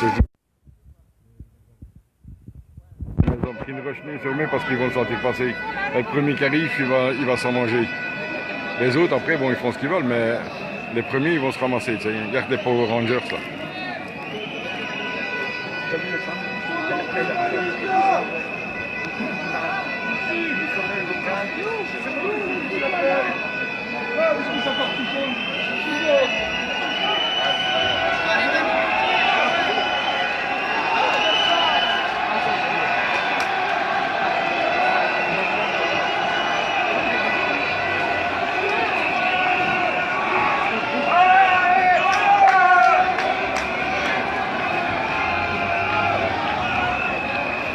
te jure. Ils ont pris une retenue sur eux parce qu'ils vont le sentir passer. Le premier qui arrive, il va s'en manger. Les autres, après, bon, ils font ce qu'ils veulent, mais les premiers, ils vont se ramasser. Tu sais. Regarde les Power Rangers, là.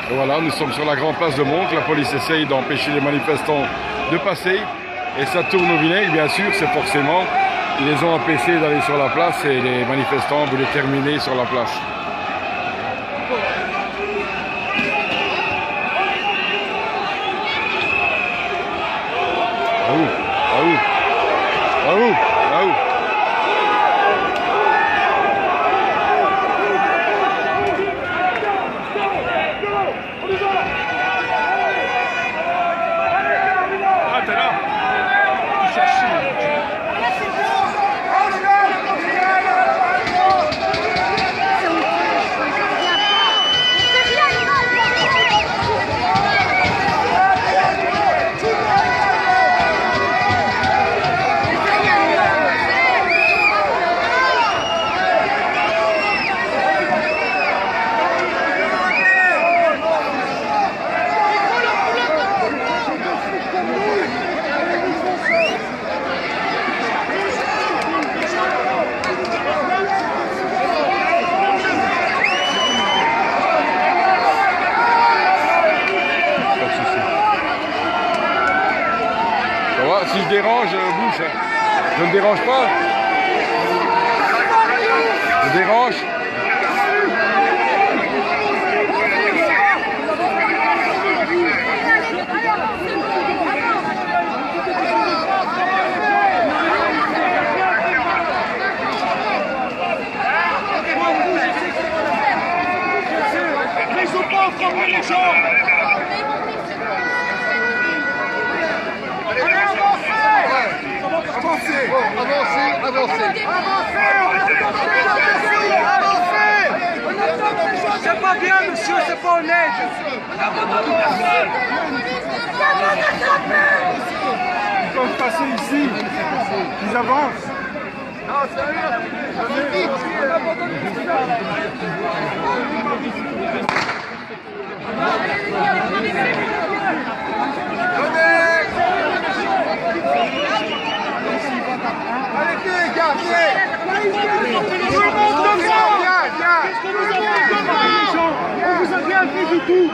Et voilà, nous sommes sur la grande place de Montre. La police essaye d'empêcher les manifestants de passer. Et ça tourne au vinaigre, bien sûr, c'est forcément. Ils les ont empêchés d'aller sur la place et les manifestants voulaient terminer sur la place. Ah où? Ah où? Ah où? Ah où? Si je dérange, bouge. Je ne dérange pas. Je dérange. Mais ils sont pas en train de les gens. Avancez. C'est pas bien, monsieur, c'est pas honnête. Ils peuvent passer ici. Ils avancent. Non, sérieux. Arrêtez, gars, tout le monde devant. Qu'est-ce qu'on vous a fait devant les gens? On vous a rien fait du tout.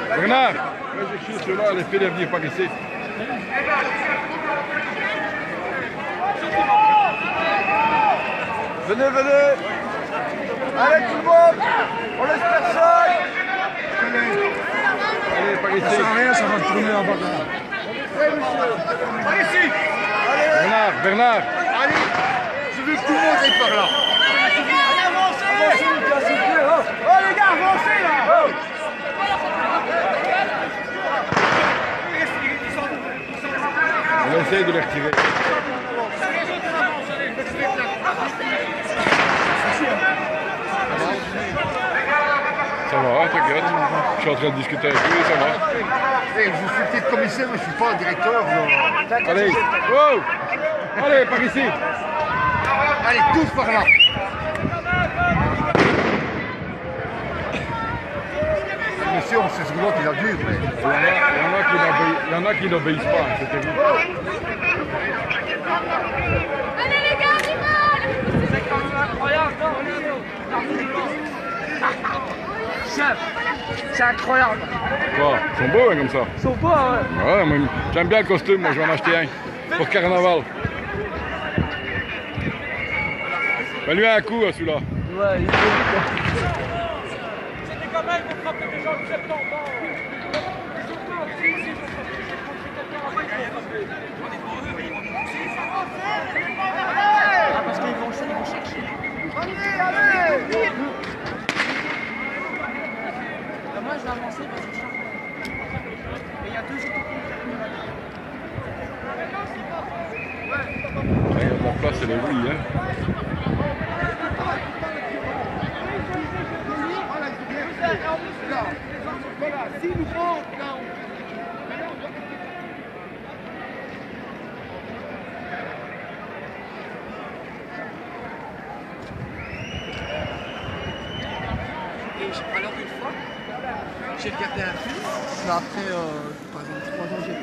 Bernard, j'écris ceux-là, les fais-les venir par ici. Venez. Allez tout le monde. On laisse personne. Allez, par ici. Ça sert à rien, ça va tourner en bas. Par ici. Bernard. Allez, je veux que tout le monde aille par là. Avancez, oh les gars, avancez là. On essaye de les retirer. Ça va, t'inquiète. Je suis en train de discuter avec lui, ça va. Hey, je suis peut-être commissaire, mais je ne suis pas un directeur. Allez, wow. Allez, par ici. Allez, tous par là. c'est souvent qu'il a dur, mais... Il y en a qui n'obéissent pas, c'est terrible. Allez les gars, on y va! C'est quand même incroyable, non, Chef, c'est incroyable. Quoi? Ils sont beaux hein, comme ça. Ils sont beaux, ouais. Ouais, moi, j'aime bien le costume, moi je vais en acheter un. Pour carnaval. Ben lui un coup celui-là. Ouais, il est beau. C'était quand même pour frapper des gens de septembre. Ah, parce qu'ils vont chercher. Allez, vite. Moi, je vais avancer parce que je suis mais il y a 2 équipes. Ouais, il y a de la place, c'est les oui, hein. Voilà, s'il nous prend, là, Alors une fois, j'ai regardé un film, mais après, par exemple, 3 ans, j'ai pas vu.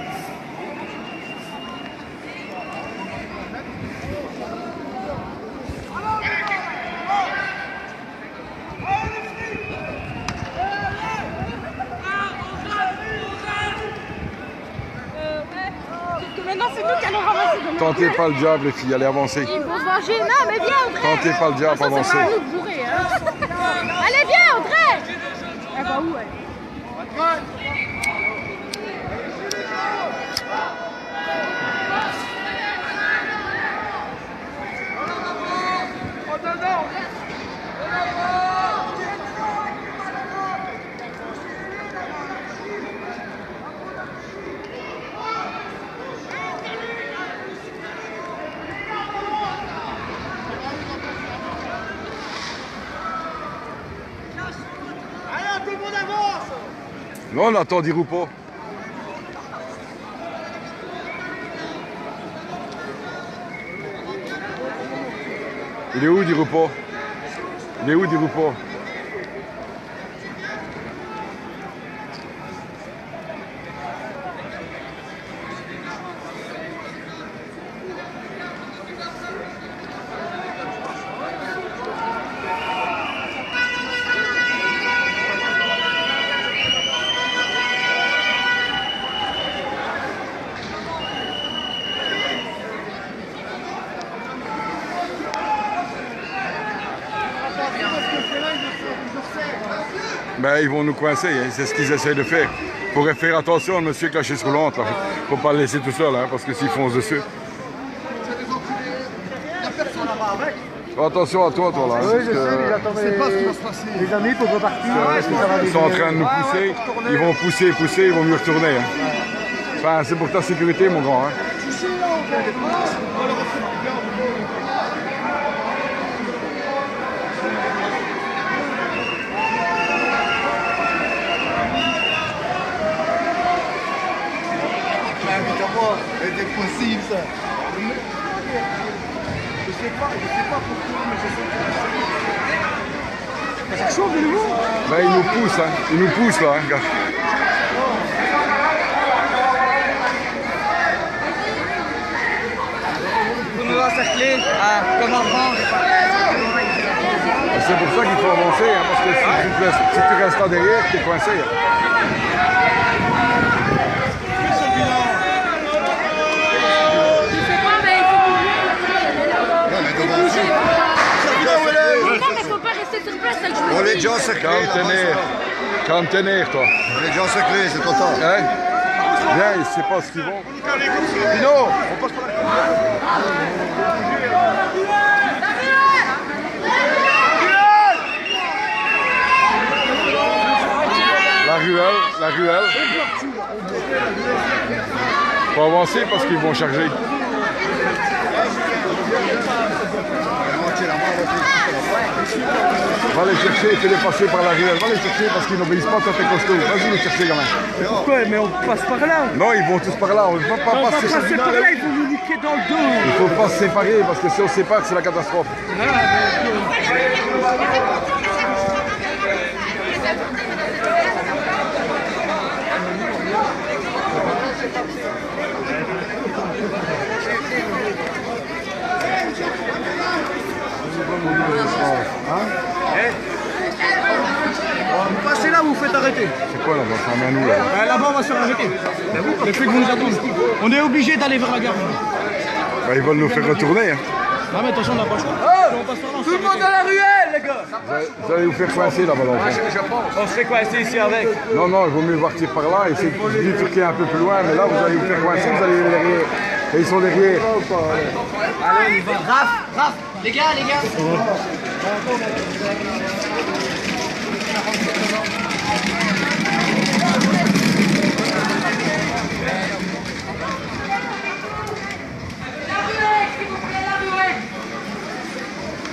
Sauf que maintenant, c'est nous qui allons ramasser de Tentez pas le diable les filles, allez avancer. Ils vont se venger. Non, mais viens, André. Tentez pas le diable, Ça, avancez. c'est pas nous bourrés, hein. Allez, viens, André. Elle va où, elle? allez, tout le monde avance. Non, on attend dire ou pas. Il est où dire ou pas? Il est où dire ou pas? Ben, ils vont nous coincer, hein. C'est ce qu'ils essayent de faire. Il faudrait faire attention au monsieur avec la chaise roulante. Il ne faut pas le laisser tout seul, hein, parce que s'il fonce dessus. Fais attention à toi, là. Oui, parce je que, sais, mais j'attends les amis pour repartir. Est-ce que ça va ils sont en train de nous pousser. Ils vont pousser, ils vont mieux retourner. Hein. Enfin, c'est pour ta sécurité, mon grand. Hein. C'était possible ça. Je sais pas pourquoi, mais je sais que ça chauffe de nouveau. Ben, ils nous poussent, hein. Ils nous poussent là, hein, gars. Vous nous encerclez comme avant. C'est pour ça qu'il faut avancer, hein, parce que si tu restes là derrière, tu es coincé. Hein. On est déjà encerclés. Contenir, toi. On est déjà encerclés, c'est content. Hein? Viens, ils ne savent pas ce qu'ils vont. Pino, on passe par la... La ruelle. Faut avancer parce qu'ils vont charger. Va les chercher, fais-les passer par la ruelle. Va les chercher parce qu'ils n'obéissent pas quand t'es costaud. Vas-y les chercher quand même. Pourquoi? Mais on passe par là. Non, ils vont tous par là. On ne va pas On va passer. passer par là, ils vont nous niquer dans le dos. Il ne faut pas se séparer parce que si on se sépare, c'est la catastrophe. faites arrêter. C'est quoi là-bas? Ça emmène où là? Là-bas, on va se faire arrêter. Les flics vont nous attendre. On est obligé d'aller vers la gare. Bah, ils veulent nous faire retourner. Hein. Non mais attention, on n'a pas le choix. On passe par là. Tout le monde dans la ruelle, les gars. Vous allez vous faire coincer là-bas dans le fond. On se fait coincer ici avec. Non, non, il vaut mieux partir par là, essayer de bifurquer un peu plus loin, mais là vous allez vous faire coincer, vous allez derrière. Et ils sont derrière. Allez, on y va. Raph, les gars.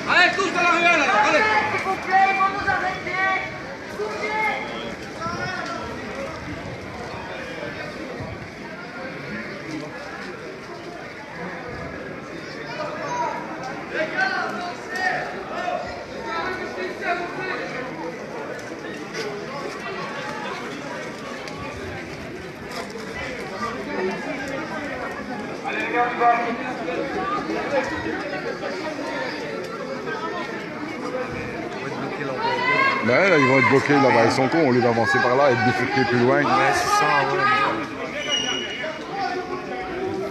Allez, tous dans la ruelle alors, allez. S'il vous plaît, ils vont nous arrêter. S'il vous plaît. Ben là, ils vont être bloqués là-bas, ils sont cons, au lieu d'avancer par là et de bifurquer plus loin. Ouais, c'est ça, ouais.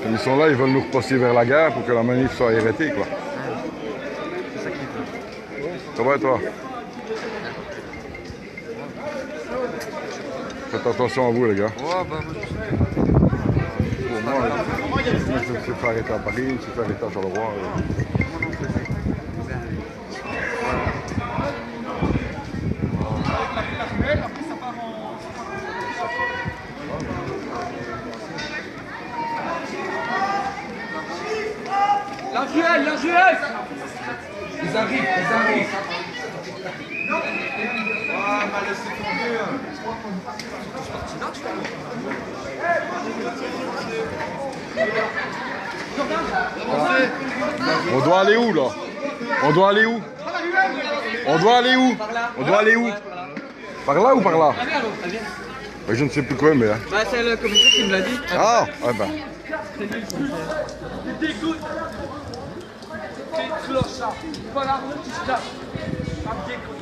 Comme ils sont là, ils veulent nous repasser vers la gare pour que la manif soit arrêtée, quoi. C'est ça qu'ils veulent. Ça va toi? Faites attention à vous les gars. Ouais, bah, Pour moi, je me suis fait arrêter à Paris, je me suis fait arrêter à Charleroi. La ruelle. Ils arrivent. Ah, m'a laissé tomber. On doit aller où là? On doit aller où? On doit aller où? On doit aller où? Par là ou par là? Ben, je ne sais plus quoi mais... Hein. bah, c'est le commissaire qui me l'a dit. Ah, ouais ben. T'es dégoûte. T'es clochard. Voilà, tu te lâches. Ça me dégoûte.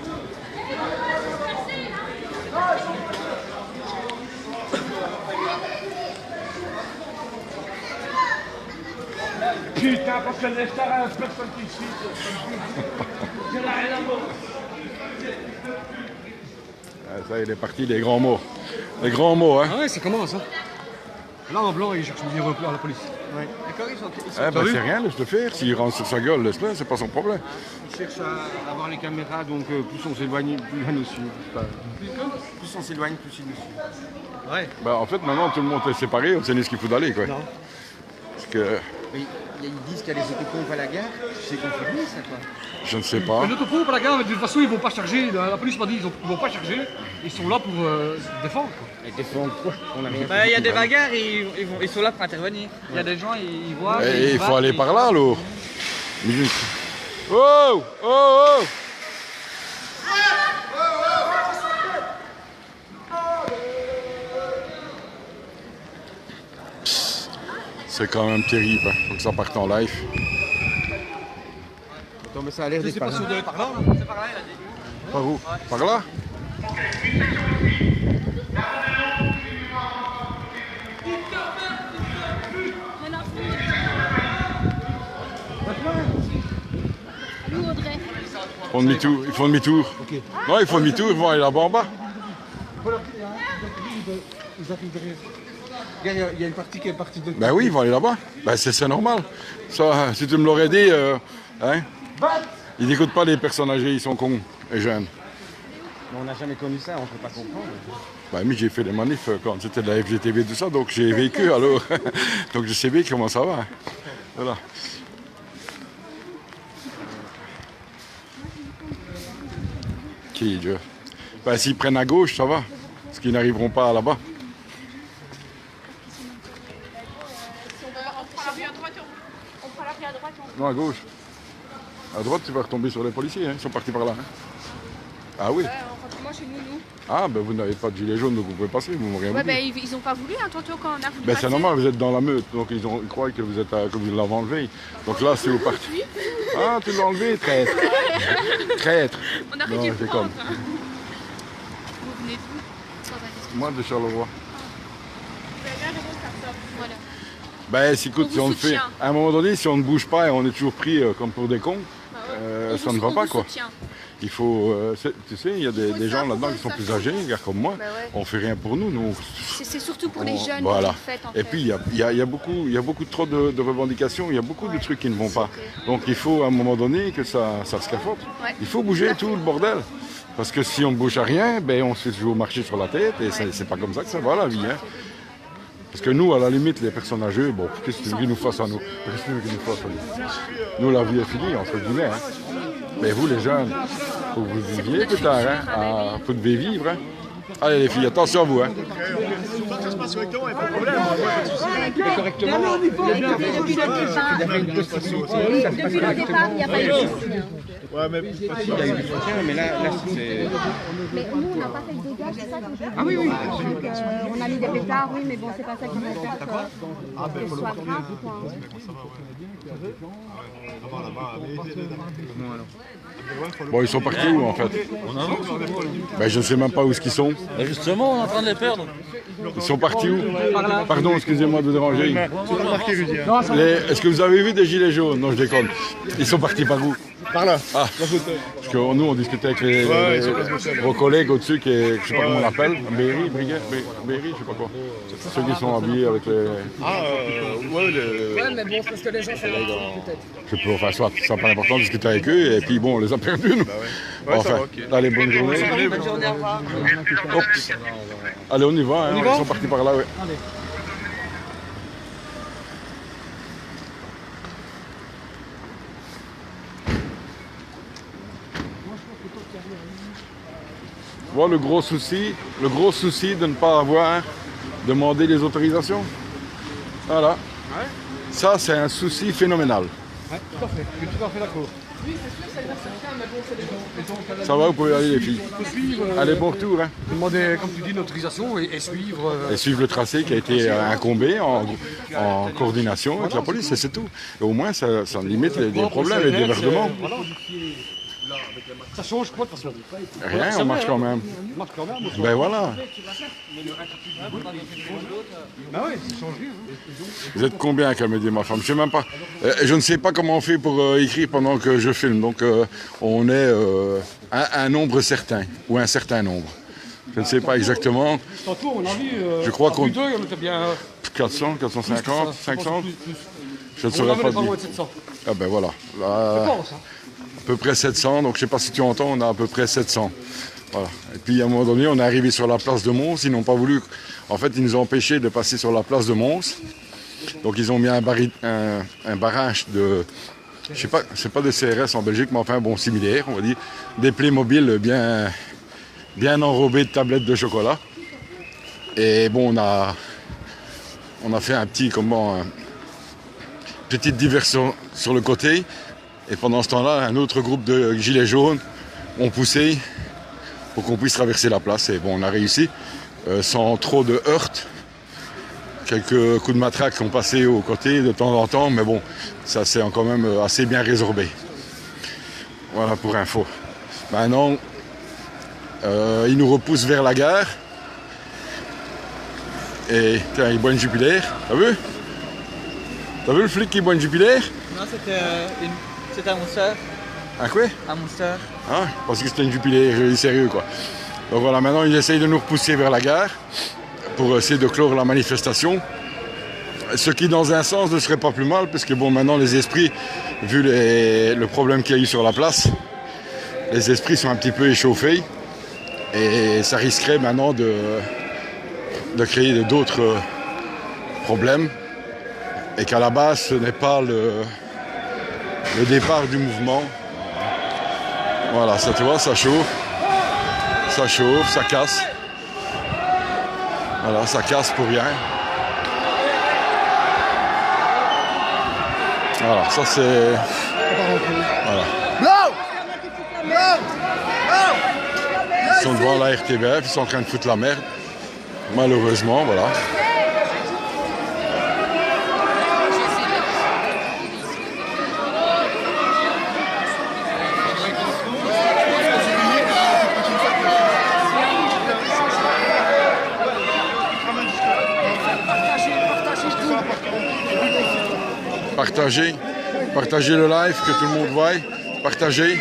Putain, parce que les stars, personne qui suit. Je n'ai rien à voir. Ça, il est parti des grands mots. Les grands mots, hein. Ah ouais, ça commence. Hein. Là en blanc, il cherche à dire à la police. Ouais. D'accord, ils sont Eh ben, c'est rien, laisse-le faire. S'il rentre sur sa gueule, laisse-le, c'est pas son problème. Il cherche à avoir les caméras, donc plus on s'éloigne, plus il nous suit. Plus on s'éloigne, plus il nous suit. Ouais. Ben, en fait, maintenant, tout le monde est séparé, on sait ni ce qu'il faut d'aller, quoi. Non. Parce que, Mais ils disent qu'il y a des autopompes à la gare. C'est confirmé, ça, quoi. je ne sais pas. Les autopompes à la gare, mais de toute façon, ils vont pas charger. La police m'a dit ils vont pas charger. Ils sont là pour se défendre. Quoi. Et défendre quoi? Il y a des bagarres, ils sont là pour intervenir. Il y a des gens, ils voient. Et il faut aller par là, alors. Oh! Oh! Oh! C'est quand même terrible, hein. Faut que ça parte en live. Attends, mais ça a l'air d'être par là. doit être par là. C'est par là, il a dit. Par où? Par là? Nous, Audrey. Ils font demi-tour. Ils font demi-tour. Non, ils font demi-tour, ils vont aller là-bas en bas. Ils arrivent derrière. Regarde, il y a une partie qui est partie de. Ben oui, ils vont aller là-bas. Ben c'est normal. Ça, si tu me l'aurais dit, hein? Ils n'écoutent pas les personnes âgées, ils sont cons et jeunes. Mais on n'a jamais connu ça, on ne peut pas comprendre. Ben oui, j'ai fait des manifs quand c'était de la FGTV, tout ça, donc j'ai vécu alors. Donc je sais bien comment ça va. Voilà. Qui, Dieu? Ben s'ils prennent à gauche, ça va. Parce qu'ils n'arriveront pas là-bas. On prend la rue à droite. On prend la rue à droite. Non, à gauche. À droite, tu vas retomber sur les policiers, hein. Ils sont partis par là. Hein. Ah oui. On rentre moi chez nous. Ah, ben vous n'avez pas de gilet jaune, donc vous pouvez passer, vous m'aurez Ouais, dit. ben ils ont pas voulu, hein, tantôt quand on a voulu. Ben passer. c'est normal, vous êtes dans la meute, donc ils croient que vous êtes que vous l'avez enlevé. Donc là, c'est vous parti. Ah, tu l'as enlevé, traître. Traître. On a Non, dû le c'est prendre. comme. venez d'où? Sans indiscrétion. Moi, de Charleroi. Voilà. Ben, écoute, On si vous on le fait, soutient. à un moment donné, si on ne bouge pas et on est toujours pris comme pour des cons, ça ne va pas, quoi. Il faut, tu sais, il y a des gens là-dedans qui sont plus âgés, des gars comme moi. Bah ouais. On fait rien pour nous. C'est surtout pour les jeunes Voilà. que vous le faites, en Et fait. puis, il y a beaucoup trop de revendications, il y a beaucoup de trucs qui ne vont pas. Donc, il faut à un moment donné que ça se capote. Ouais. Il faut bouger tout le bordel. Parce que si on ne bouge à rien, ben, on se fait toujours marcher sur la tête. Et c'est pas comme ça que ça va, la vie. Hein. Parce que nous, à la limite, les personnes âgées, bon, qu'est-ce que tu veux qu'ils nous fassent à nous? Qu'est-ce que tu veux qu'ils nous fassent à nous? Nous, la vie est finie, entre guillemets. Hein. Mais vous, les jeunes, faut que vous viviez plus tard, hein. Vous devez vivre. Hein. Allez, les filles, attention à vous. Hein. Ça se passe correctement, il n'y a pas de problème. Correctement. Depuis le départ, il n'y a pas eu de souci. Ouais, mais Mais là c'est... Mais nous, on n'a pas fait de dégâts, c'est ça qu'on fait. Ah oui, oui. Donc, on a mis des pétards, oui, mais bon, c'est pas ça qui va faire que ce soit grave, quoi. Bon, ils sont partis où, en fait? Ben, je ne sais même pas où ils sont. Justement, on est en train de les perdre. Ils sont partis où? Pardon, excusez-moi de déranger. marqué Rudy. Est-ce que vous avez vu des gilets jaunes? Non, je déconne. Ils sont partis par où? Par là. Ah, parce que nous, on discutait avec vos collègues au-dessus, qui est, je ne sais pas comment on appelle, Berry, je ne sais pas quoi. Ceux qui sont habillés avec les... Ouais, mais bon, parce que les gens sont là, peut-être. Je peux, enfin, soit, ça n'a pas l'important de discuter avec eux, et puis bon, on les a perdus, nous. Enfin, allez, bonne journée. Bonne journée, au revoir. Hop. Allez, on y va, hein, ils sont partis par là, oui. Voilà le gros souci de ne pas avoir demandé les autorisations. Voilà. Ça, c'est un souci phénoménal. Ouais, tout à fait. Je suis tout à fait d'accord. Oui, c'est sûr, ça y va, c'est bien, mais bon, c'est les gens. Ça va, vous pouvez aller, les filles. Il faut suivre. Allez, bon retour. Hein. Demander, comme tu dis, une autorisation et suivre. Et suivre le tracé qui a été incombé en coordination avec la police, et c'est tout. Et au moins, ça limite les problèmes, les débordements. Ça change quoi de toute façon? Rien, on marche quand même. On marche quand même. Ben voilà. Ah oui, ça change rien. Vous êtes combien, qu'elle me dit ma femme? Je sais même pas. Je ne sais pas comment on fait pour écrire pendant que je filme. Donc on est un nombre certain, ou un certain nombre. Je ne sais pas exactement. Tantôt, on a vu. Je crois qu'on... on était bien. 400, 450, 500. Je ne On saurais avait pas pas loin de dire. 700. Ah ben voilà. Je Là, pense. Hein. à peu près 700, donc je ne sais pas si tu entends, on a à peu près 700. Voilà. Et puis à un moment donné, on est arrivé sur la place de Mons, ils n'ont pas voulu... En fait, ils nous ont empêchés de passer sur la place de Mons. Donc ils ont mis un barrage de... Je sais pas, c'est pas des CRS en Belgique, mais enfin bon, similaire, on va dire. Des Playmobil bien enrobés de tablettes de chocolat. Et bon, on a fait petite diversion sur le côté. Et pendant ce temps-là, un autre groupe de gilets jaunes ont poussé pour qu'on puisse traverser la place. Et bon, on a réussi sans trop de heurts. Quelques coups de matraque ont passé aux côtés de temps en temps, mais bon, ça s'est quand même assez bien résorbé. Voilà pour info. Maintenant, ils nous repoussent vers la gare. Et tiens, il boit une Jupiler. T'as vu? T'as vu le flic qui boit une Jupiler? Non, c'était un Monster. Un quoi? Un Monster. Ah, parce que c'était une Jupiler, sérieux quoi. Donc voilà, maintenant ils essayent de nous repousser vers la gare pour essayer de clore la manifestation. Ce qui dans un sens ne serait pas plus mal, parce que bon, maintenant les esprits, vu le problème qu'il y a eu sur la place, les esprits sont un petit peu échauffés et ça risquerait maintenant de créer d'autres problèmes et qu'à la base ce n'est pas le départ du mouvement. Voilà, ça tu vois, ça chauffe, ça casse. Voilà, ça casse pour rien. Voilà, ça c'est... Voilà. Ils sont devant la RTBF, ils sont en train de foutre la merde. Malheureusement, voilà. Partagez. Partagez le live, que tout le monde voie. Partagez.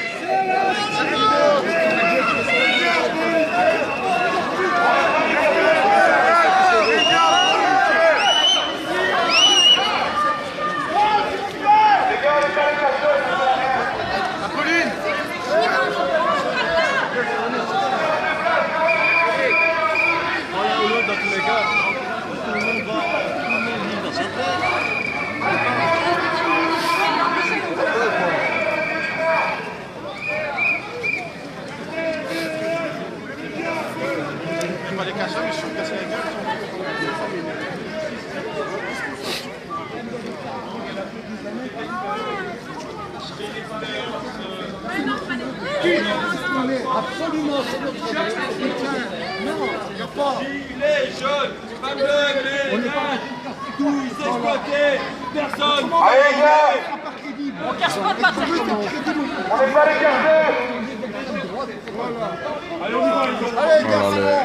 Absolument, c'est notre non, il n'y a pas. Les jeunes, pas meublés, On n'est pas tous exploités, personne. Allez les gars, on casse pas de la on n'est pas les garder. Allez, on y va, les gars. Allez les gars, c'est bon.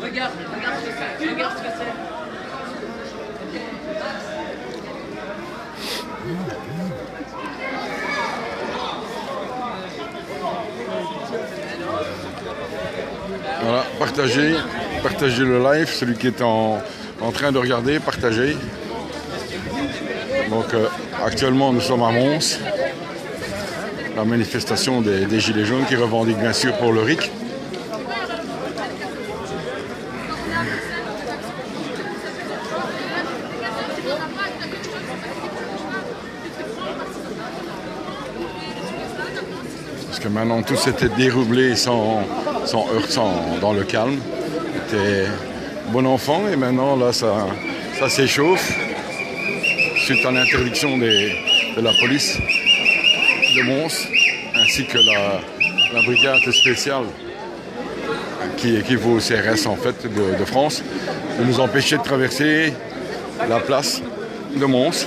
Regarde ce que c'est. Regarde ce que c'est. Voilà, partagez le live, celui qui est en train de regarder, partagez. Donc actuellement nous sommes à Mons, la manifestation des Gilets jaunes qui revendiquent bien sûr pour le RIC. Parce que maintenant tout s'était déroulé sans heurts, dans le calme. C'était bon enfant et maintenant là ça s'échauffe suite à l'interdiction de la police de Mons ainsi que la brigade spéciale qui équivaut au CRS en fait de France de nous empêcher de traverser la place de Mons.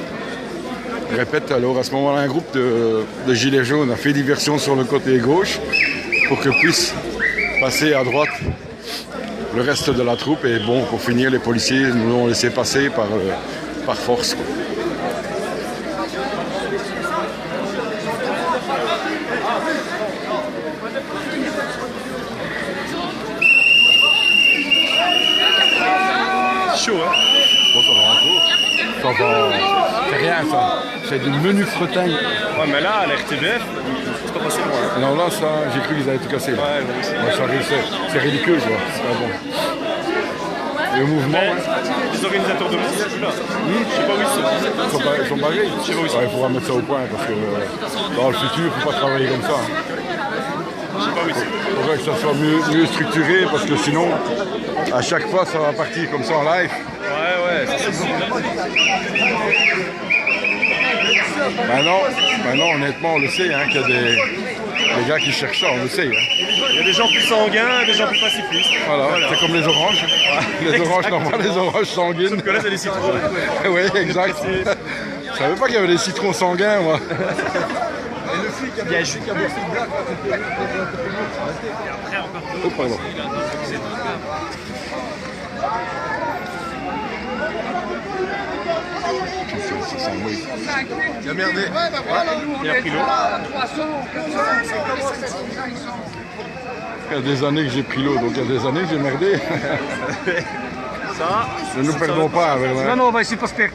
Je répète, alors à ce moment-là, un groupe de gilets jaunes a fait diversion sur le côté gauche pour que puisse passer à droite le reste de la troupe. Et bon, pour finir, les policiers nous l'ont laissé passer par force. Chaud, hein? Bon, ça va encore. Ça va. C'est rien, ça. C'est du menu fretin. Ouais, mais là, à l'RTBF, c'est pas passé loin. Hein. Non, là, ça, j'ai cru qu'ils avaient tout cassé. Là. Ouais, moi aussi. Moi, c'est ridicule, quoi. C'est pas bon. Le mouvement, Mais, hein. les organisateurs de Mons, ils sont là. Je sais pas où ils sont. Ils sont basés. Je sais pas où ils sont. Ouais, il faudra mettre ça au point parce que dans le futur, il ne faut pas travailler comme ça. Hein. Je sais pas où ils sont. Il faudrait que ça soit mieux structuré parce que sinon, à chaque fois, ça va partir comme ça en live. Ouais, c'est ça. Maintenant, honnêtement, on le sait, hein, qu'il y a des gars qui cherchent ça, on le sait. Hein. Il y a des gens plus sanguins, des gens plus pacifistes. Voilà. C'est comme les oranges. Les oranges normales, les oranges sanguines. Sauf que là, c'est des citrons. Oui, exact. Je savais pas qu'il y avait des citrons sanguins, moi. Piège. Oh, pardon. Ça sent oui. Il a merdé. Il a pris l'eau. Il y a des années que j'ai pris l'eau, donc il y a des années que j'ai merdé. Ça. Ne nous perdons pas, Verlin. Non, on va essayer de pas se perdre.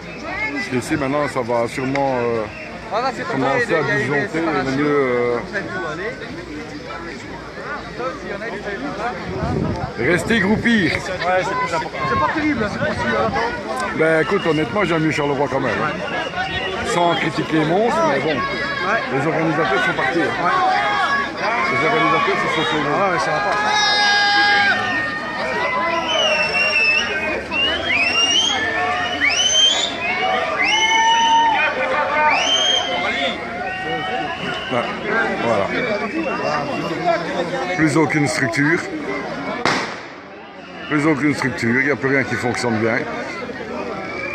Ici, maintenant, ça va sûrement commencer à disjoncter. Le mieux. Restez groupis. Ouais, c'est plus important. C'est pas terrible, c'est pas si... Ben écoute, honnêtement, j'aime mieux Charleroi quand même. Sans critiquer Mons, mais bon. Les organisateurs sont partis. Les organisateurs se sont sauvés. Ah ouais, ça va pas. Ouais, voilà. Plus aucune structure. Plus aucune structure, il n'y a plus rien qui fonctionne bien.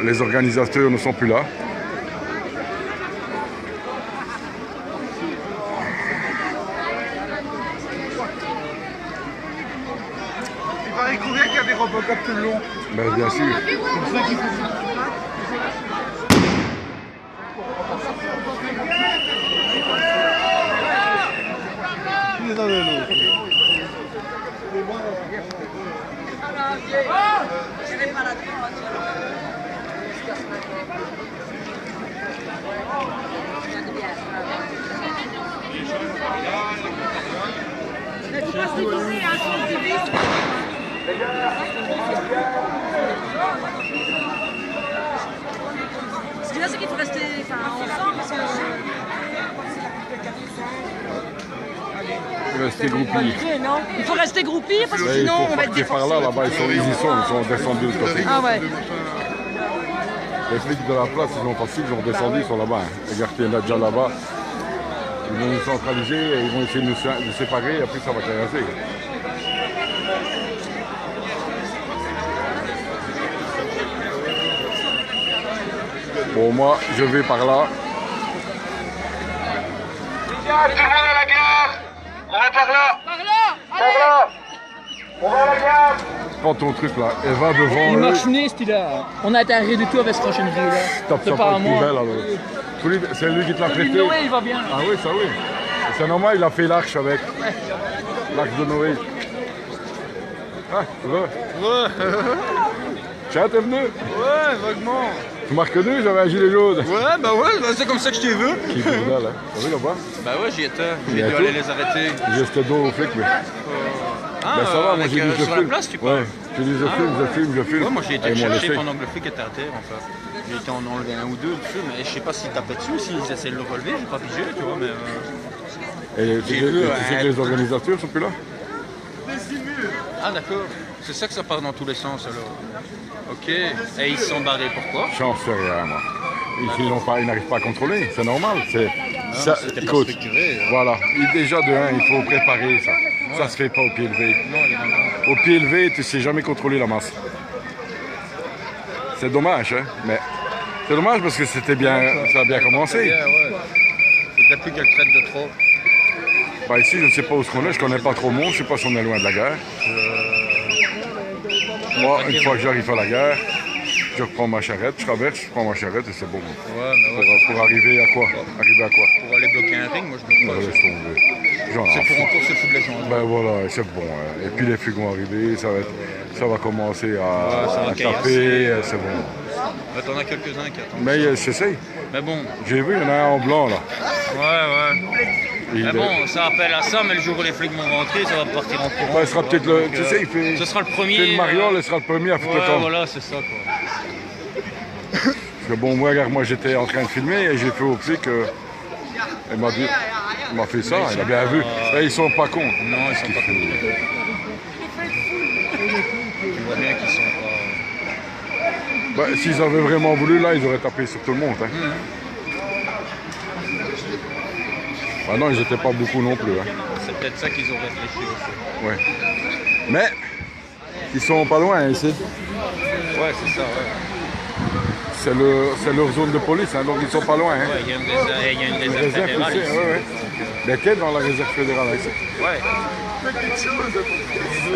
Les organisateurs ne sont plus là. Il paraît qu'il y a des Robocop tout le long. Ben, bien sûr. C'est ça qu'il faut. Il est dans le lot. Ce qu'il y a, c'est qu'il faut rester ensemble parce que... Rester groupis. Non, il faut rester groupis parce que Là, il sinon faut on va être partir par défoncé. là, là-bas, ils sont descendus de l'autre côté. Ah ouais. Les flics de la place, ils ont facile, ils ont descendu, ils sont là-bas. Hein. Regarde, il y en a déjà là-bas. Ils vont nous centraliser, et ils vont essayer de nous séparer, et après ça va casser. Bon, moi, je vais par là. Tout le monde à la gare. On va par là. Par là. On va à la gare. Prends ton truc là, et va devant Il eux. marche nest, il a. On a été du tout avec cette prochaine grille là. Tape C'est ça pas pas à le moi. poubelle alors. C'est lui qui te l'a Celui de prêté. Noé, il va bien. Ah oui, ça oui. C'est normal, il a fait l'arche avec. L'arche de Noé. Ah, tu veux? Ouais, Tiens, t'es venu? ouais, vaguement. Tu m'as reconnu, j'avais un gilet jaune. Ouais, bah c'est comme ça que je t'ai vu. Qui bordel, hein? T'as vu là-bas? Bah ouais, j'y étais. J'ai Il y a dû tout. aller les arrêter. J'ai ce dos au flic, mais. Ah, Ben ça va, moi avec, j'ai dit je sur la filme. place, tu Ouais, parles. j'ai dit je filme. Ouais, moi j'ai été Ah, ils m'ont chercher laissé. pendant que le flic était à terre en fait. J'ai été en enlever un ou deux dessus, mais je sais pas s'ils tapaient dessus ou s'ils essaient de le relever, j'ai pas pigé, tu vois, mais. Et tu J'ai sais vu, que les organisateurs sont plus là? Ah d'accord, c'est ça que ça part dans tous les sens alors. Ok, et ils se sont barrés, pourquoi? J'en sais rien, moi. Ici, ils n'arrivent pas à contrôler, c'est normal. C'était pas structuré. Voilà, déjà de 1, il faut préparer ça. Ça se fait pas au pied levé. Non, évidemment. Au pied levé, tu sais jamais contrôler la masse. C'est dommage, hein, mais c'est dommage parce que c'était bien, ça a bien commencé. Ouais, ouais. Faudrait plus qu'elle traite de trop. Bah ici, je ne sais pas où ce qu'on est, je connais pas trop le monde, je sais pas si on est loin de la gare. Moi, une fois que j'arrive à la gare, je reprends ma charrette, je traverse, je prends ma charrette et c'est bon. Ouais, mais ouais. Pour arriver à quoi? Arriver à quoi? Pour aller bloquer un ring, moi je bloque pas. Laisse tomber. J'en ai C'est pour encore se foutre les gens. Ben voilà, c'est bon. Hein. Et puis les flics vont arriver, ça va commencer ça va à caillasser. taper, c'est bon. Bah, t'en as quelques-uns qui attendent. Mais j'essaye. Mais bon, J'ai vu, il y en a un en blanc là. ouais. Il, Mais bon, ça appelle à ça, mais le jour où les flics vont rentrer, ça va partir en courant. ben, il sera peut-être le. Donc, Tu sais, il fait. ce sera le Il premier. fait le mariole, il sera le premier à foutre le Ouais, camp. voilà, c'est ça quoi. Parce que bon, moi, regarde, moi j'étais en train de filmer et j'ai fait au flic. Il m'a dit. Il m'a fait ça, il a bien vu. Là, ils sont pas cons. Non, ils sont pas connus. Tu vois bien qu'ils sont pas. Ben, s'ils avaient vraiment voulu, là, ils auraient tapé sur tout le monde. Hein. Ben non, ils n'étaient pas beaucoup non plus. Hein. C'est peut-être ça qu'ils ont réfléchi aussi. Ouais. Mais, ils sont pas loin ici. Ouais, c'est ça, ouais. C'est leur zone de police, hein, donc ils sont pas loin. Hein. Ouais, il y a une réserve Réserve fédérale ici, ici. ouais. Lesquels dans la réserve fédérale ici? Ouais.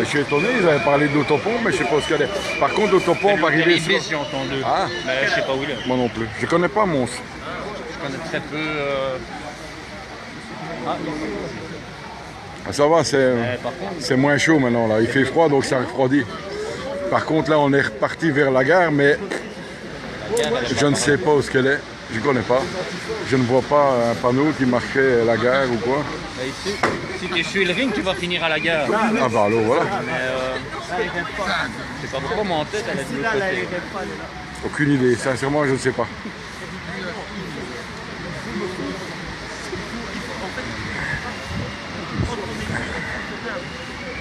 Et je suis étonné, ils avaient parlé d'autopont, mais je sais pas ce qu'elle est. Par contre, d'autopont, par arriver sur... Ibis, j'ai entendu. Ah. Mais je sais pas où il est. Moi non plus. Je connais pas Mons. Je connais très peu. Ah, ça va, Par contre, c'est moins chaud maintenant là. Il fait froid, donc ça refroidit. Par contre, là, on est reparti vers la gare, mais je ne sais pas où ce qu'elle est. Je ne connais pas. Je ne vois pas un panneau qui marquait la gare ou quoi. là, ici, si tu suis le ring, tu vas finir à la gare. Ah bah alors voilà. Mais je sais pas pourquoi, moi en tête, elle est de l'autre côté. Aucune idée. Sincèrement, je ne sais pas.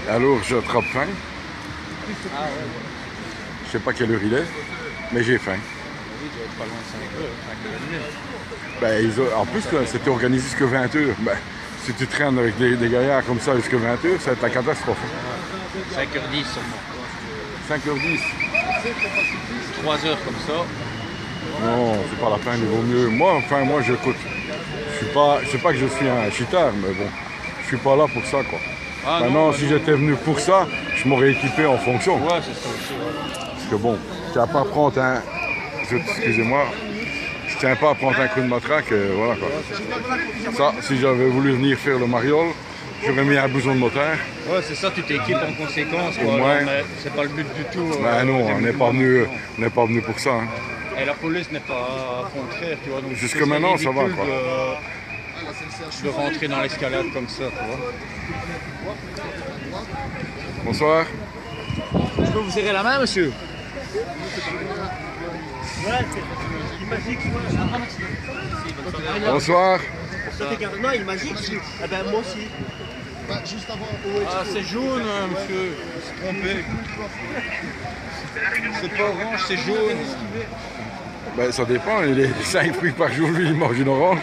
Alors, j'attrape faim. Je sais pas quelle heure il est, mais j'ai faim. Pas loin de 5 heures, 5 heures et demie. Ben, en plus, c'était organisé jusqu'à 20 heures. Ben, si tu traînes avec des gaillards comme ça jusqu'à 20 heures, ça va être la catastrophe. 5h10 seulement. 5h10. 3 heures comme ça. Non, c'est pas la peine, il vaut mieux. Moi, je coûte. Je sais pas que je suis un chitard, mais bon, je suis pas là pour ça, quoi. Ah, Maintenant, non, si non. j'étais venu pour ça, je je m'aurais équipé en fonction. Ouais, c'est ça aussi. Parce que bon, je tiens pas à prendre un... Excusez-moi. Je tiens pas à prendre un coup de matraque, voilà quoi. Ça, si j'avais voulu venir faire le mariole, j'aurais mis un blouson de moteur. Ouais, c'est ça, tu t'équipes en conséquence. Au moins. Mais c'est pas le but du tout. Ben non, on n'est pas venu pour ça. Hein. Et la police n'est pas contraire, tu vois. Donc Jusque c'est maintenant, ça va, ridicule quoi. De rentrer dans l'escalade comme ça, tu vois. Bonsoir. Je peux vous serrer la main, monsieur? Bonsoir. Non, il m'a dit que ah ben moi aussi. Ah, c'est jaune, monsieur. Il s'est trompé. C'est pas orange, c'est jaune. Ben ça dépend, il est 5 fruits par jour, lui il mange une orange.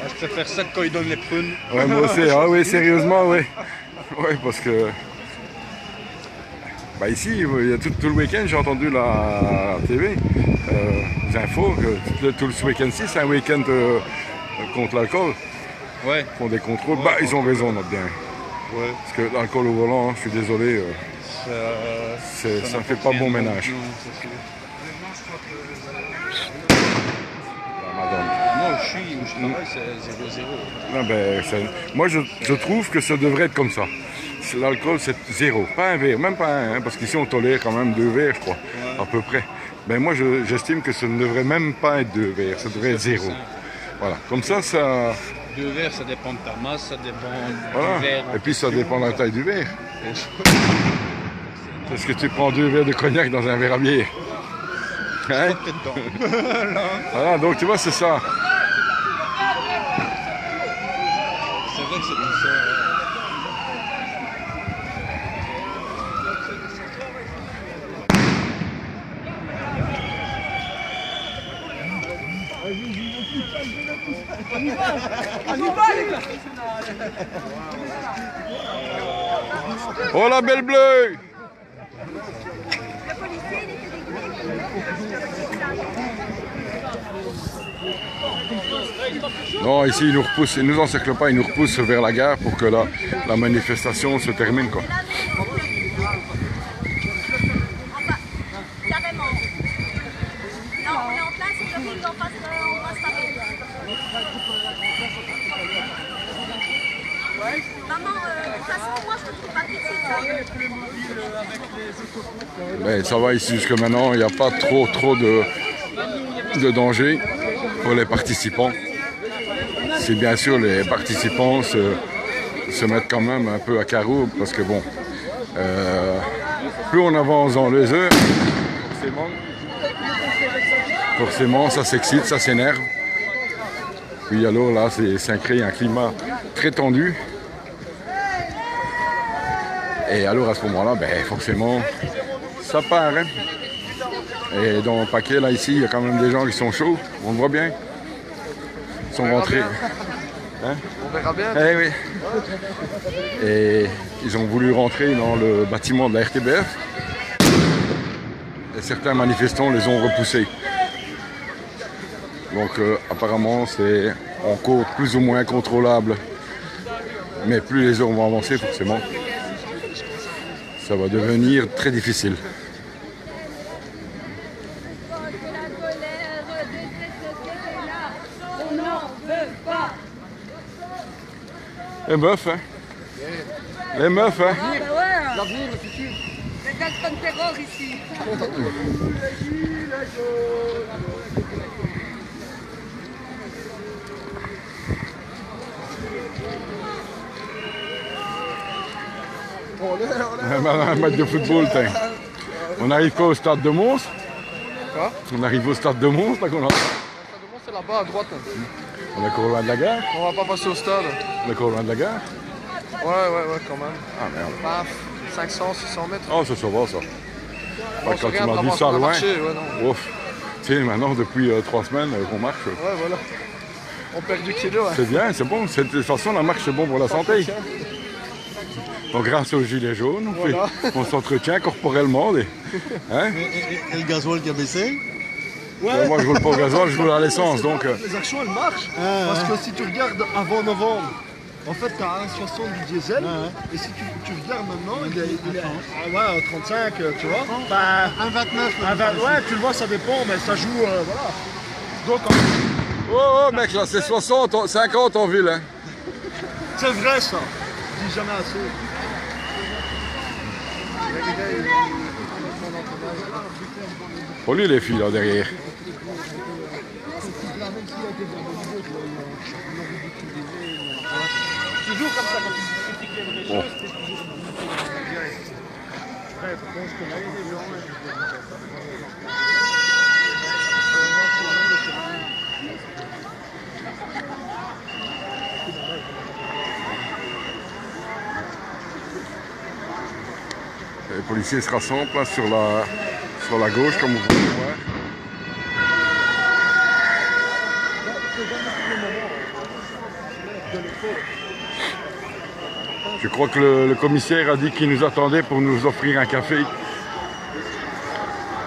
Je préfère ça que quand il donne les prunes. Ouais, moi aussi, ah oui, sérieusement, oui. Oui, parce que... Bah ici, il y a tout le week-end, j'ai entendu la TV, les infos, que tout ce week-end-ci, c'est un week-end contre l'alcool. Ouais. Ils font des contrôles. Bah, ils ont raison, notre bien. Ouais. Parce que l'alcool au volant, hein, je suis désolé, ça ne fait pas bon ménage. Non, c'est sûr. Madame. Moi, où je travaille, c'est 0-0. Non, ben, moi, je trouve que ça devrait être comme ça. L'alcool, c'est 0. Pas un verre, même pas un, hein, parce qu'ici, on tolère quand même 2 verres, je crois, à peu près. Ben, moi, j'estime que ça ne devrait même pas être 2 verres, ça devrait être 0. Voilà, comme ça... 2 verres, ça dépend de ta masse, ça dépend Voilà. du verre. Et puis, ça dépend de la taille du verre. Est-ce que tu prends 2 verres de cognac dans un verre à bière? Hein? Voilà, donc tu vois, c'est ça. C'est vrai que c'est comme ça. Oh la belle bleue! Non, ici ils nous repoussent, ils nous encerclent pas, ils nous repoussent vers la gare pour que la manifestation se termine, quoi. Carrément. Non, on est en plein sécurité, on passe pareil. Maman, de toute façon, moi je te trouve pas tout de suite. Ben, ça va ici jusque maintenant, il n'y a pas trop de danger pour les participants. Si bien sûr les participants se mettent quand même un peu à carreau, parce que bon, plus on avance dans les heures, forcément ça s'excite, ça s'énerve. Puis alors là, ça crée un climat très tendu. Et alors à ce moment-là, ben, forcément, ça part. Hein. Et dans le paquet, là, ici, il y a quand même des gens qui sont chauds, on le voit bien. Ils sont rentrés. Hein? On verra bien. Eh oui. Et ils ont voulu rentrer dans le bâtiment de la RTBF. Et certains manifestants les ont repoussés. Donc apparemment, c'est encore plus ou moins contrôlable. Mais plus les heures vont avancer, forcément, ça va devenir très difficile. Les meufs, hein? Les meufs, hein? Ah bah ouais. L'avenir, le futur. Les gangsters de terreur ici. Un match de football, tiens. On arrive pas au stade de Mons? Quoi? On arrive au stade de Mons, là qu'on a... C'est là-bas à droite. On est encore loin de la gare? On va pas passer au stade. On est encore loin de la gare? Ouais, quand même. Ah merde. Paf, 500, 600 mètres. Oh, ça va, ça. On Quand sait tu rien m'as pour dit avoir ça qu'on a loin, marché, ouais, non. ouf. Tu sais, maintenant, depuis 3 semaines qu'on marche, Ouais, voilà. On perd du kilo. Hein. c'est bien, c'est bon. De toute façon, la marche, c'est bon pour la santé. Donc, grâce aux gilets jaunes, Voilà. on s'entretient corporellement. Hein? Et le gasoil qui a baissé? Moi, je roule pas au gasoil, je roule à l'essence. Donc, Les actions, elles marchent. Parce que si tu regardes avant novembre, En fait, tu as 1,60 du diesel, et si tu regardes maintenant, il est à 35, tu vois. Bah, 1,29. Ouais, tu le vois, ça dépend, mais ça joue, voilà. Donc, Oh, mec, là, c'est 60, 50 en ville. Hein. c'est vrai, ça. Je dis jamais assez. Pour lui, les filles, là, derrière. Toujours comme ça, quand tu critiques les vraies Bon. choses, c'est toujours bref, je pense que là, il y a des gens... Les policiers se rassemblent là, sur la gauche, comme vous pouvez le voir. Je crois que le commissaire a dit qu'il nous attendait pour nous offrir un café.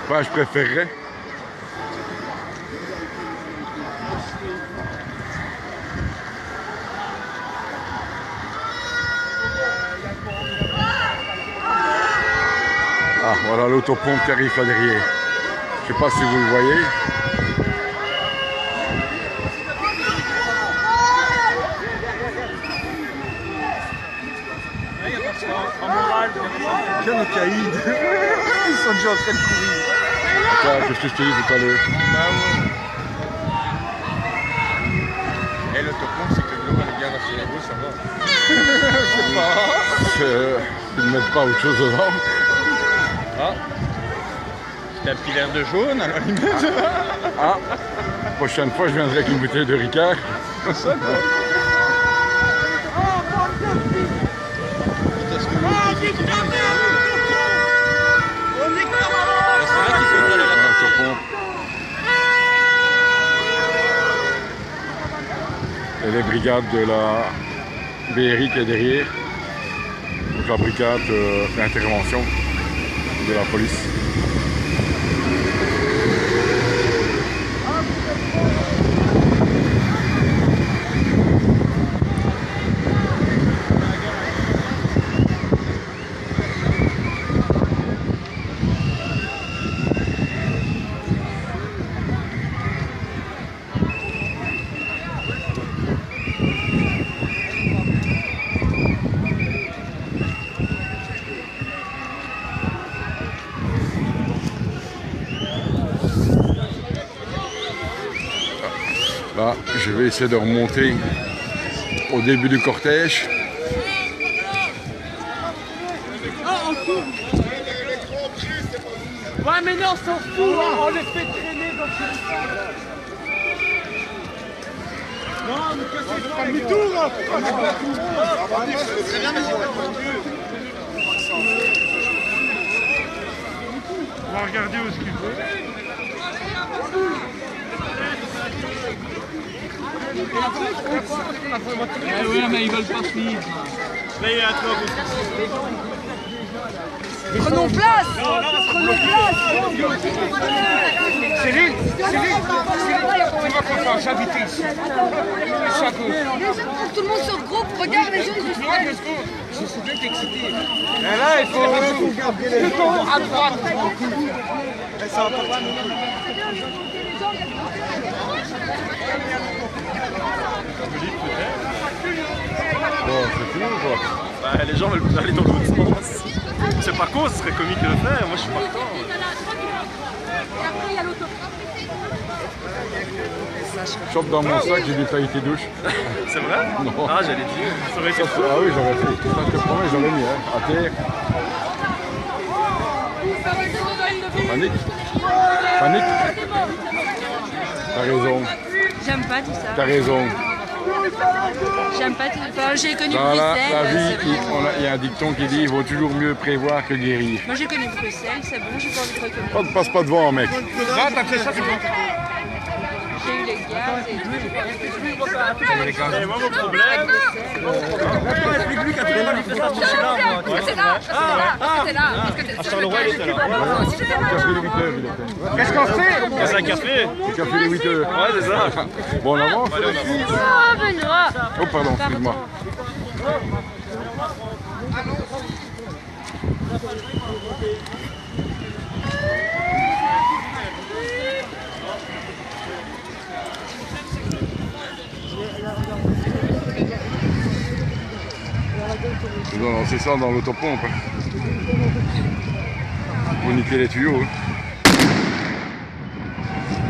Enfin, je préférerais. Ah, voilà l'autopompe qui arrive là derrière. Je ne sais pas si vous le voyez. Quel caïd. Ils sont déjà en train de courir. Qu'est-ce que je te dis tout à l'heure? Et le topon, c'est que l'eau, elle est bien rassurée, ça va. Ils ne mettent pas autre chose dedans. Ah, c'est un pilaire de jaune à la limite. Ah, prochaine fois, je viendrai avec une bouteille de Ricard. Et les brigades de la BRI qui est derrière, donc la brigade d'intervention de la police. Là, je vais essayer de remonter au début du cortège. Ouais, mais non, on s'en fout, hein, on les fait traîner dans ce Non, mais qu'est-ce que c'est pas demi-tour, hein. C'est bien, mais j'ai pas de voiture. On va regarder où est-ce qu'il faut. Oui, mais ils veulent pas finir. Là, il y a un truc. Prenons place. Prenons place. Céline, tu vois qu'on fait j'habite ici. Tout le monde se regroupe, regarde les gens. Je suis bien excité. Et là, il faut plutôt à droite. Bon, c'est fini ou quoi? Bah, les gens veulent aller dans l'autre sens. C'est pas con, ce serait comique de le faire. Moi, je suis partant. Et après, il y a l'auto. Chope dans mon sac, j'ai des tailletés douche. C'est vrai? Non. Ah, j'allais dire. Ça aurait été Ah oui, j'aurais fait. Ça, je te promets, j'aurais mis, hein, à terre. Panique. Panique. T'as raison. J'aime pas tout ça. T'as raison. J'aime pas tout ça. Enfin, j'ai connu Dans la Bruxelles. vie, C'est bon. il y a un dicton qui dit il vaut toujours mieux prévoir que guérir. Moi, j'ai connu Bruxelles, c'est bon, j'ai pas envie de reconnaître. Passe pas devant, mec. Là, t'as fait ça, c'est bon. J'ai eu les gaz et tout. Et moi, mon problème. C'est là, c'est là. À Charleroi, il était là. Café les 8 heures, il était. Qu'est-ce qu'on fait? C'est un café. Le café les 8 heures. Ouais, c'est ça. Bon, on avance. Oh, Benoît. Oh, pardon, excuse-moi. Ils ont lancé ça dans l'autopompe. Hein. Pour niquer les tuyaux. Hein.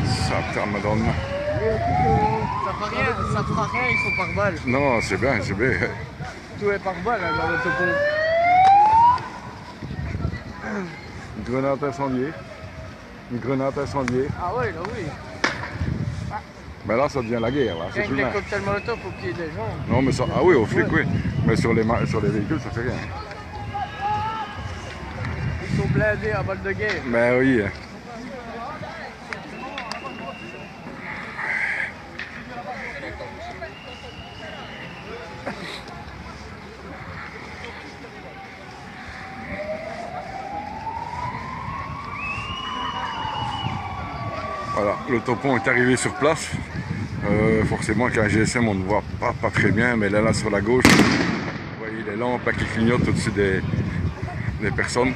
Satan madonna. Ça fera rien, il faut par balle. Non, c'est bien, c'est bien. Tout est par balle hein, dans l'autopompe. Une grenade incendiée. Une grenade incendiée. Ah oui, là oui. Mais là, ça devient la guerre. Là. C'est Avec plus les mal. cocktails molotov au pied des gens. Non, mais ça. Ah oui, au flic, oui. Mais sur les véhicules, ça fait rien. Ils sont blindés à balles de guerre. Ben oui. Voilà, l'autopont est arrivé sur place. Forcément, avec un GSM, on ne voit pas très bien, mais là sur la gauche, vous voyez les lampes là, qui clignotent au-dessus des personnes.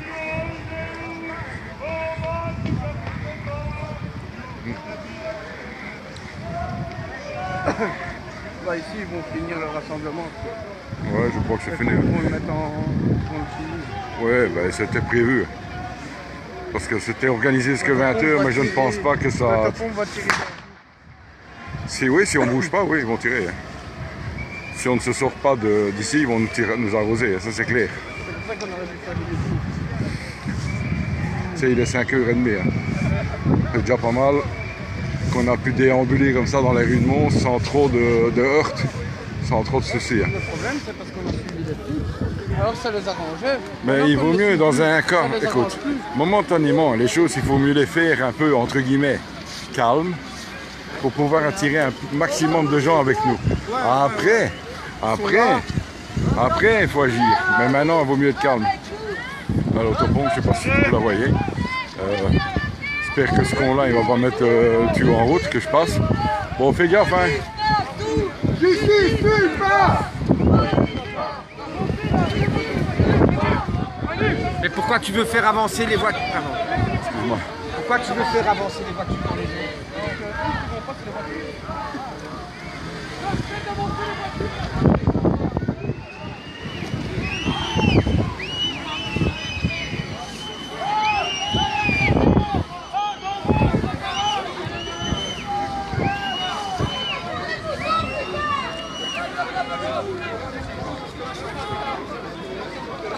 Bah ici, ils vont finir le rassemblement. Ouais, je crois que c'est fini. Ils vont le mettre en fini. Ouais, ben, c'était prévu. Parce que c'était organisé jusqu'à 20h, mais je ne pense pas que ça... L'autopompe va tirer. Si on ne bouge pas, oui, ils vont tirer. Si on ne se sort pas d'ici, ils vont nous arroser, ça c'est clair. C'est pour ça qu'on aurait dû faire des Tu sais, il est 5h30. Hein. C'est déjà pas mal qu'on a pu déambuler comme ça dans les rues de Mons sans trop de heurts, sans trop de soucis. Hein. Le problème, c'est parce qu'on a suivi les prix. Alors ça les arrangeait. Mais il vaut mieux dans un cas, écoute, momentanément, les choses, il faut mieux les faire un peu, entre guillemets, calme, pour pouvoir attirer un maximum de gens avec nous. Après, il faut agir. Mais maintenant, il vaut mieux être calme. Dans l'autopompe, je ne sais pas si vous la voyez. J'espère que ce con-là, il va pas mettre le tuyau en route, que je passe. Bon, fais gaffe, hein. Mais pourquoi tu veux faire avancer les voitures? Excuse-moi. Pourquoi tu veux faire avancer les voitures dans les rues?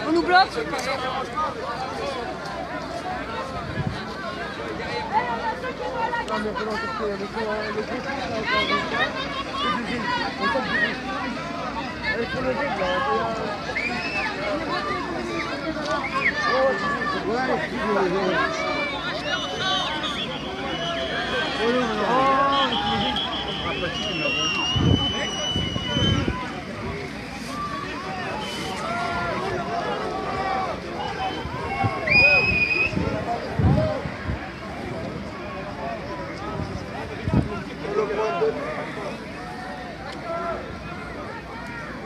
On nous bloque.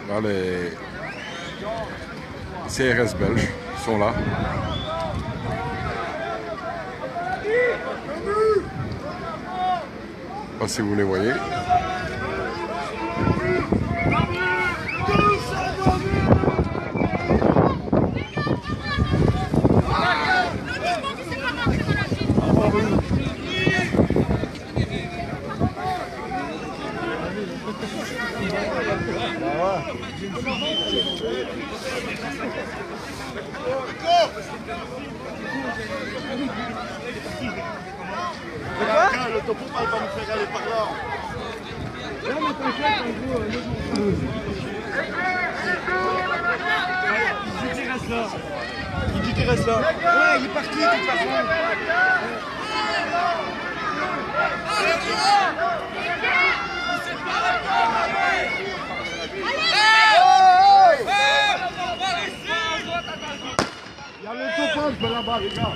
Là, les CRS belges sont là. Je ne sais pas si vous les voyez. L'autopompe, elle va nous faire aller par là. Il dit qu'il reste là. Il dit qu'il reste là. Ouais, il est parti de toute façon. Il y a l'autopompe là-bas, les gars.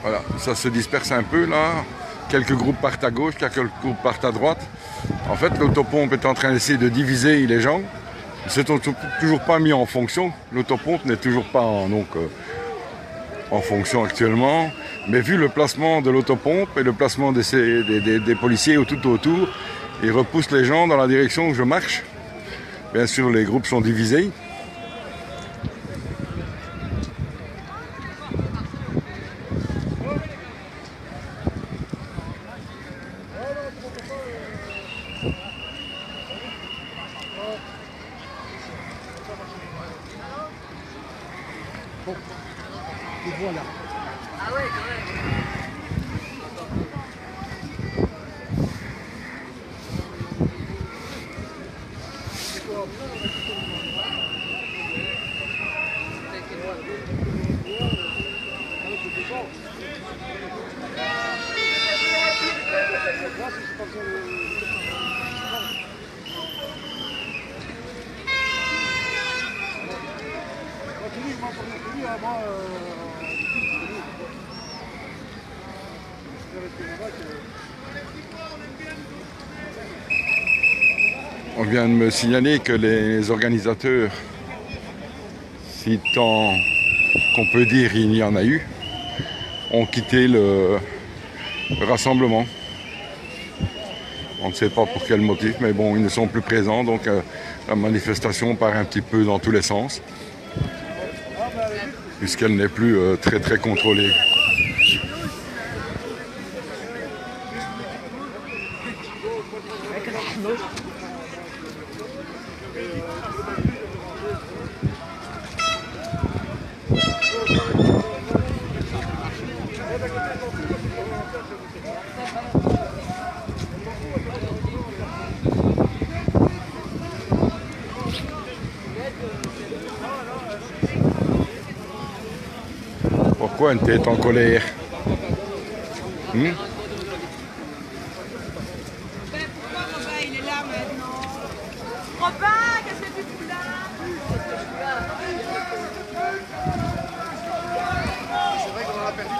Voilà, ça se disperse un peu là. Quelques groupes partent à gauche, quelques groupes partent à droite. En fait, l'autopompe est en train d'essayer de diviser les gens. Ils ne sont toujours pas mis en fonction. L'autopompe n'est toujours pas en fonction actuellement. Mais vu le placement de l'autopompe et le placement des policiers tout autour, ils repoussent les gens dans la direction où je marche. Bien sûr, les groupes sont divisés. Et voilà. Ah ouais, quand même. On vient de me signaler que les organisateurs, si tant qu'on peut dire il y en a eu, ont quitté le rassemblement. On ne sait pas pour quel motif, mais bon, ils ne sont plus présents, donc la manifestation part un petit peu dans tous les sens, puisqu'elle n'est plus très contrôlée. Pourquoi tu es en colère? Pourquoi Robin il est là maintenant? Robin, qu'est-ce que tu fous là? C'est vrai qu'on en a perdu.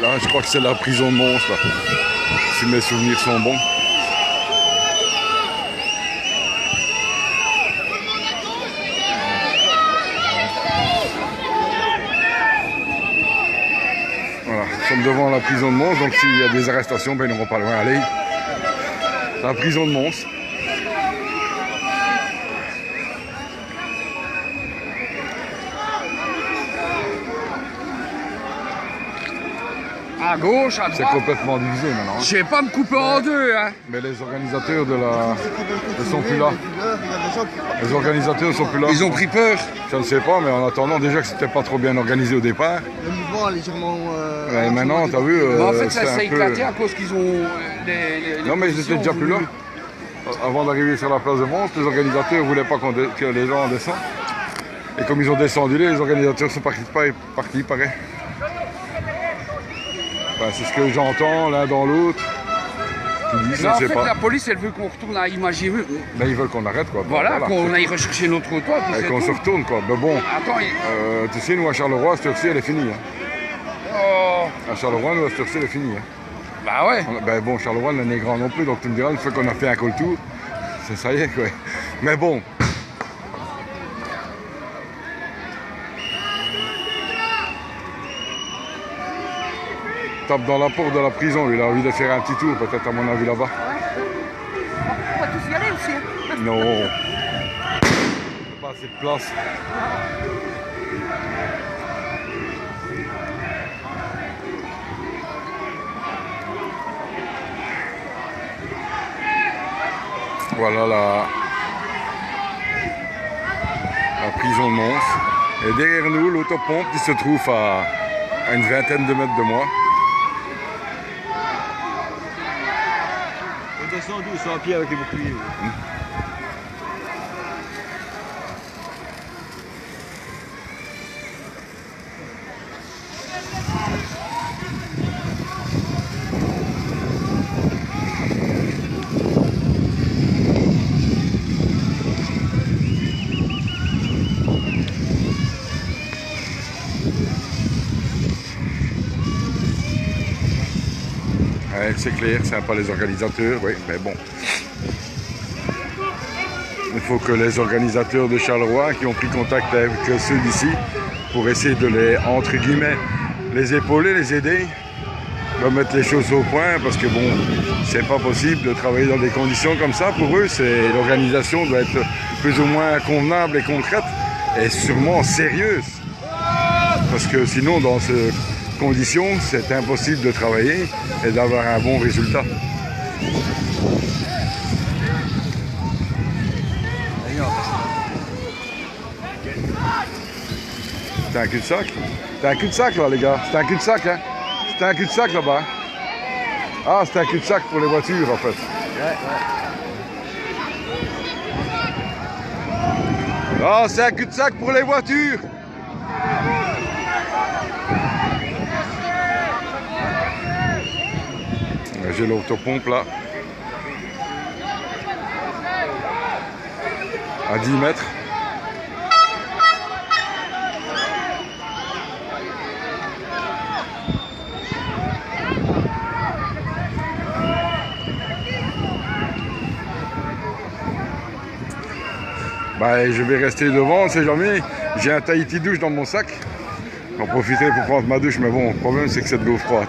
Là, je crois que c'est la prison de Mons, là, si mes souvenirs sont bons. Voilà, nous sommes devant la prison de Mons, donc s'il y a des arrestations, ben, ils n'auront pas loin à aller. La prison de Mons. À gauche, à C'est droite. complètement divisé maintenant. Je vais pas me couper en deux, hein. Mais les organisateurs ne sont plus là. Les organisateurs ne sont plus là. Ils ont pris peur. Je ne sais pas, mais en attendant, déjà que c'était pas trop bien organisé au départ. Le mouvement a légèrement. Et maintenant, t'as vu. Mais en fait, c'est ça s'est un peu- éclaté à cause qu'ils ont. Non, mais ils étaient déjà plus là. Avant d'arriver sur la place de Mons, les organisateurs ne voulaient pas que les gens descendent. Et comme ils ont descendu, les organisateurs sont partis, pareil. Enfin, c'est ce que j'entends l'un dans l'autre. Tu dis, je Mais ne en sais fait, pas. la police, elle veut qu'on retourne à Imagine. Mais ils veulent qu'on arrête, quoi. Voilà, qu'on aille rechercher notre trottoir. puis Et c'est qu'on tout. se retourne, quoi. Mais bon, Attends, tu sais, nous à Charleroi, cette heure-ci, elle est finie. Hein. oh, À Charleroi, nous à cette heure-ci, elle est finie. Hein. bah ouais. Ben bon, Charleroi n'est grand non plus, donc tu me diras, une fois qu'on a fait un col tour, ça y est, quoi. Mais bon. Tape dans la porte de la prison, il a envie de faire un petit tour, peut-être à mon avis là-bas. On va tous y aller aussi. Non. Pas assez de place. Voilà la prison de Mons. Et derrière nous, l'autopompe qui se trouve à une vingtaine de mètres de moi. On descend d'où? Sans pied avec les boucliers. Ouais, c'est clair, c'est pas les organisateurs, oui, mais bon. Il faut que les organisateurs de Charleroi qui ont pris contact avec ceux d'ici pour essayer de les, entre guillemets, les épauler, les aider, de mettre les choses au point parce que bon, c'est pas possible de travailler dans des conditions comme ça. Pour eux, l'organisation doit être plus ou moins convenable et concrète et sûrement sérieuse. Parce que sinon, dans ces conditions, c'est impossible de travailler et d'avoir un bon résultat. C'est un cul-de-sac. C'est un cul-de-sac là les gars. C'est un cul-de-sac hein. C'est un cul-de-sac là-bas. Ah, c'est un cul-de-sac pour les voitures en fait. Ah, c'est un cul-de-sac pour les voitures. J'ai l'autopompe là. À 10 mètres. Bah, je vais rester devant, on sait jamais. J'ai un Tahiti douche dans mon sac. J'en profiterai pour prendre ma douche, mais bon, le problème c'est que c'est de l'eau froide.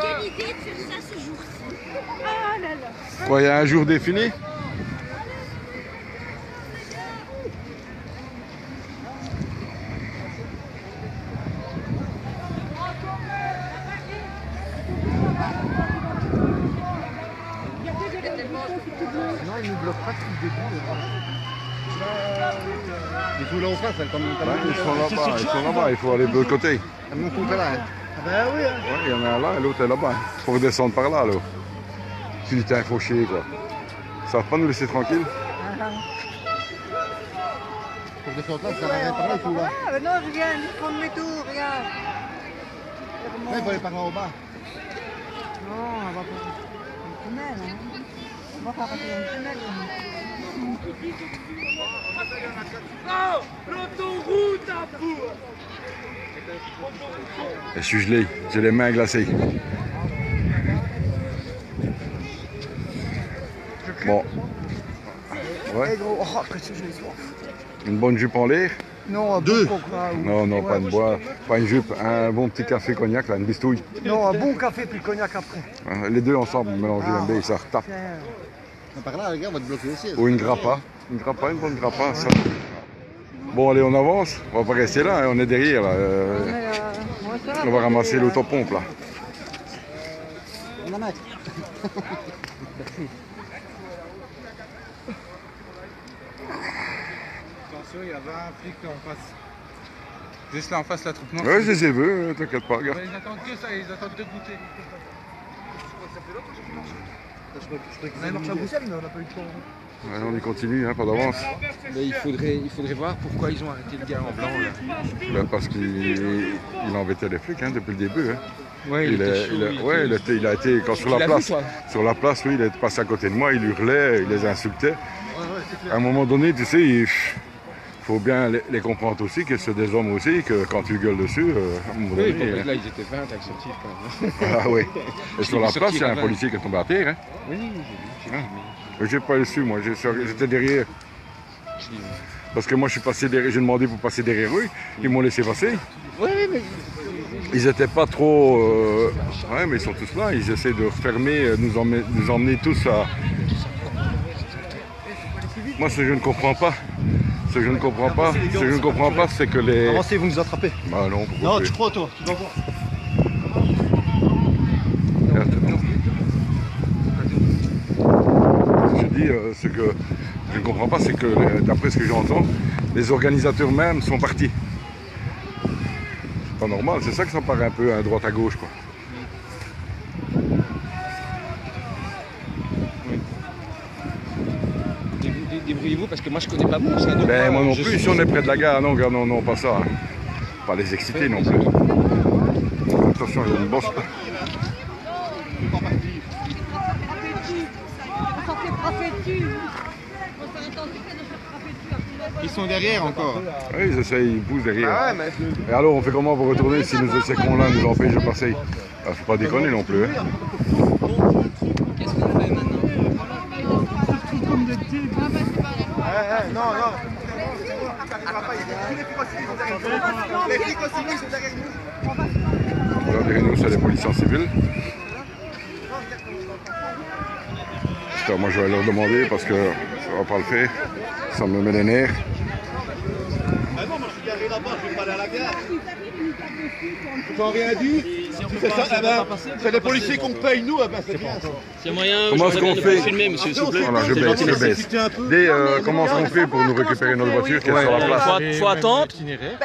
Quelle idée de faire ça ce jour-ci. Ah là là. Quoi, il y a un jour défini? Non, il nous bloque pas depuis le début. Il faut là en face, comme Ils sont là-bas, il faut aller de l'autre côté. mon compte là. Ah ben oui, hein. Ouais, il y en a un là et l'autre est là-bas. Faut redescendre par là alors. Tu dis t'es un fauché quoi. Ça va pas nous laisser tranquille? que sur place, ça arrête par là et tout là. Ah, mais non, je viens de prendre mes tours, regarde. Ouais, il faut aller par là au bas. Non, on va pas faire une tunnel, hein. On va pas passer une tunnel. L'autoroute à bout. Je suis gelé, j'ai les mains glacées. Bon. Ouais. Une bonne jupe en l'air. Non, un Deux. bon coca. Non, non, pas une boîte, pas une jupe, un bon petit café cognac, là, une bistouille. Non, un bon café puis cognac après. Les deux ensemble, mélangés un peu, ça retape. Par là, les gars, on va te bloquer aussi. Ou une grappa, une bonne grappa. Ça. Bon, allez, on avance, on va pas rester là, hein, on est derrière, là. On va ramasser l'autopompe, là. On va mettre. Attention, il y a 20 flics en face. Juste là en face, la troupe noire. Ouais, je les ai vus, t'inquiète pas, regarde. Ils attendent que ça, ils attendent de goûter. On a marché à Bruxelles, mais on n'a pas eu de temps. Ouais, on y continue, hein, pas d'avance. Mais il faudrait voir pourquoi ils ont arrêté le gars en blanc là. Là, parce qu'il embêtait les flics hein, depuis le début. Hein. Ouais, il a été quand sur la place. Sur la place, oui, il est passé à côté de moi, il hurlait, il les insultait. À un moment donné, tu sais, il faut bien les comprendre aussi, que c'est des hommes aussi, que quand tu gueules dessus, à un moment donné. Oui, là ils étaient 20 acceptifs quand même. Ah oui. Et sur la place, il y a un policier qui est tombé à terre. Hein. Oui, j'ai vu. J'ai pas le su, moi, j'étais derrière. Parce que moi, je suis passé derrière, j'ai demandé pour passer derrière eux, ils m'ont laissé passer. Oui, mais. Ils n'étaient pas trop. Ouais, mais ils sont tous là, ils essaient de fermer, nous emmener tous à. Moi, ce que je ne comprends pas, c'est que les. Avancez, vous nous attrapez. Bah non, pourquoi Non, tu- tu crois, toi. Tu vas voir. Je dis, ce que je ne comprends pas, c'est que, d'après ce que j'entends, les organisateurs même sont partis. C'est pas normal, c'est ça que ça paraît un peu à droite à gauche, quoi. Débrouillez-vous parce que moi je connais pas bon ça. Ben moi non plus, si on est près de la gare, non, regarde, non, pas ça. Hein. Pas les exciter non plus. Attention, il y a une bosse. Ils sont derrière encore. Oui, ils essayent, ils poussent derrière. Et alors, on fait comment pour retourner si ces cons-là nous empêchent de passer? Ah, faut pas déconner non plus. Hein. Qu'est-ce qu'on fait maintenant? Non, non. Voilà, derrière nous, c'est les policiers en civil. Putain, moi, je vais leur demander parce que ça va pas le faire. Ça me met les nerfs. Ah non, moi je suis garé là-bas, je vais pas aller à la gare. Ils n'ont rien dit. C'est les policiers qu'on paye, nous, c'est bien ça. C'est moyen. Comment est-ce qu'on fait? Filmer, monsieur, s'il vous plaît. Voilà, je baisse. Comment est-ce qu'on fait pour nous récupérer notre voiture qui est sur la place? Faut attendre.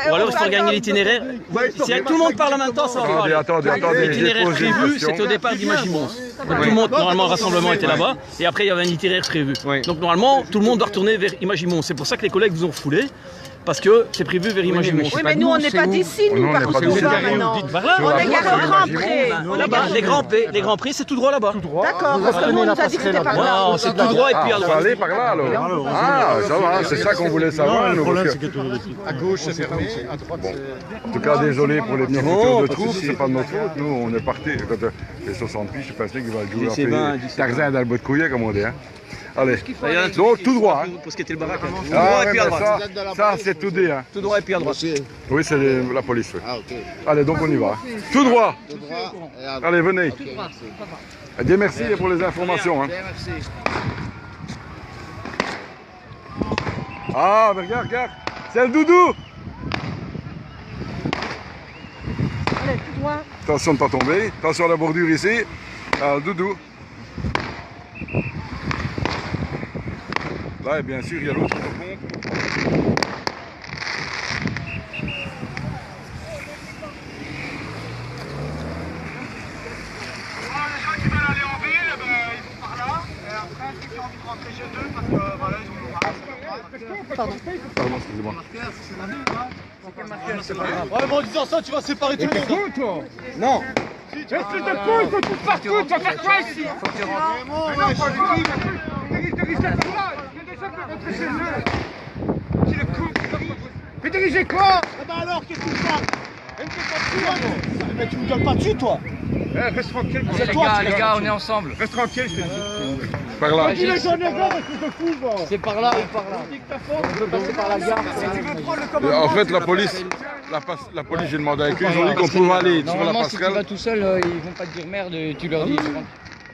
Ou alors il faut gagner l'itinéraire. Si tout le monde parle en même temps, ça va pas. Attendez. L'itinéraire prévu, c'était au départ d'Imagimons. Donc tout le monde, normalement, le rassemblement était là-bas. Et après, il y avait un itinéraire prévu. Donc normalement, tout le monde doit retourner vers Imagimons. C'est pour ça que les collègues vous ont refoulé. Parce que c'est prévu vers Imagimons. Oui, mais nous, on n'est pas d'ici, nous, par contre, on va maintenant. On est garé au Grand Pré. Là-bas, les Grands Prix, c'est tout droit là-bas. D'accord, parce que nous, on nous a dit que c'était par là. Non, c'est tout droit et puis à Ah, droite. aller par là alors. Ah, ça va, c'est ça qu'on voulait savoir. Le nous, problème, parce c'est que À gauche, c'est fermé. À droite, c'est. En tout cas, désolé pour les petits foutures de troupes, c'est pas de notre faute. Nous, on est partis. Quand les 60 piges, je suis pensé qu'il va jouer un peu Tarzan dans le bout de couillet, comme on dit. Hein. Allez, donc tout droit. Hein. Pour ce qui était le baraque. Tout Ah, droit et ouais, puis à mais droite. ça c'est tout dit. Hein. Tout droit et puis à droite. Oui, c'est la police. Oui. Ah, ok. Allez, donc on y va. Tout droit. Tout droit. Et à... Allez, venez. Ok, merci. Dieu merci pour les informations. Hein. Ah, mais regarde. C'est le doudou. Allez, tout droit. Attention de ne pas tomber. Attention à la bordure ici. Ah, le doudou. Là, et bien sûr, il y a l'autre pompe. Pardon. Pardon. excusez-moi. C'est pas grave. Ouais, mais en disant ça, tu vas séparer tout le monde. toi. Non. Espèce de con, il faut tout partout. Tu vas faire quoi ici? Faut que tu rentres. Mais diriger quoi? Eh ben alors, qu'est-ce que tu fais? Mais tu me gueules pas dessus, toi. Reste tranquille. Les gars, on est ensemble. Reste tranquille, je te dis. Par là. Dis les gens, les gars, espèce de fou, va. C'est par là ou par là. On peut passer par la gare. Si tu veux prendre le commandement. En fait, la police, j'ai demandé avec eux, ils ont dit qu'on pouvait aller sur la Normalement, si tu vas passerelle. tout seul, ils vont pas te dire merde, tu leur dis.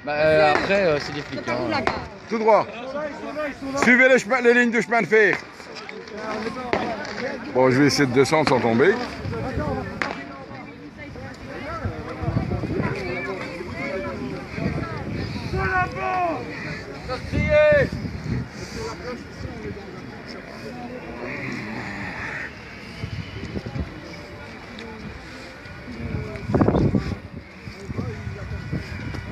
Bah, après, c'est des flics. Hein. Tout droit. Suivez les lignes de chemin de fer. Bon, je vais essayer de descendre sans tomber.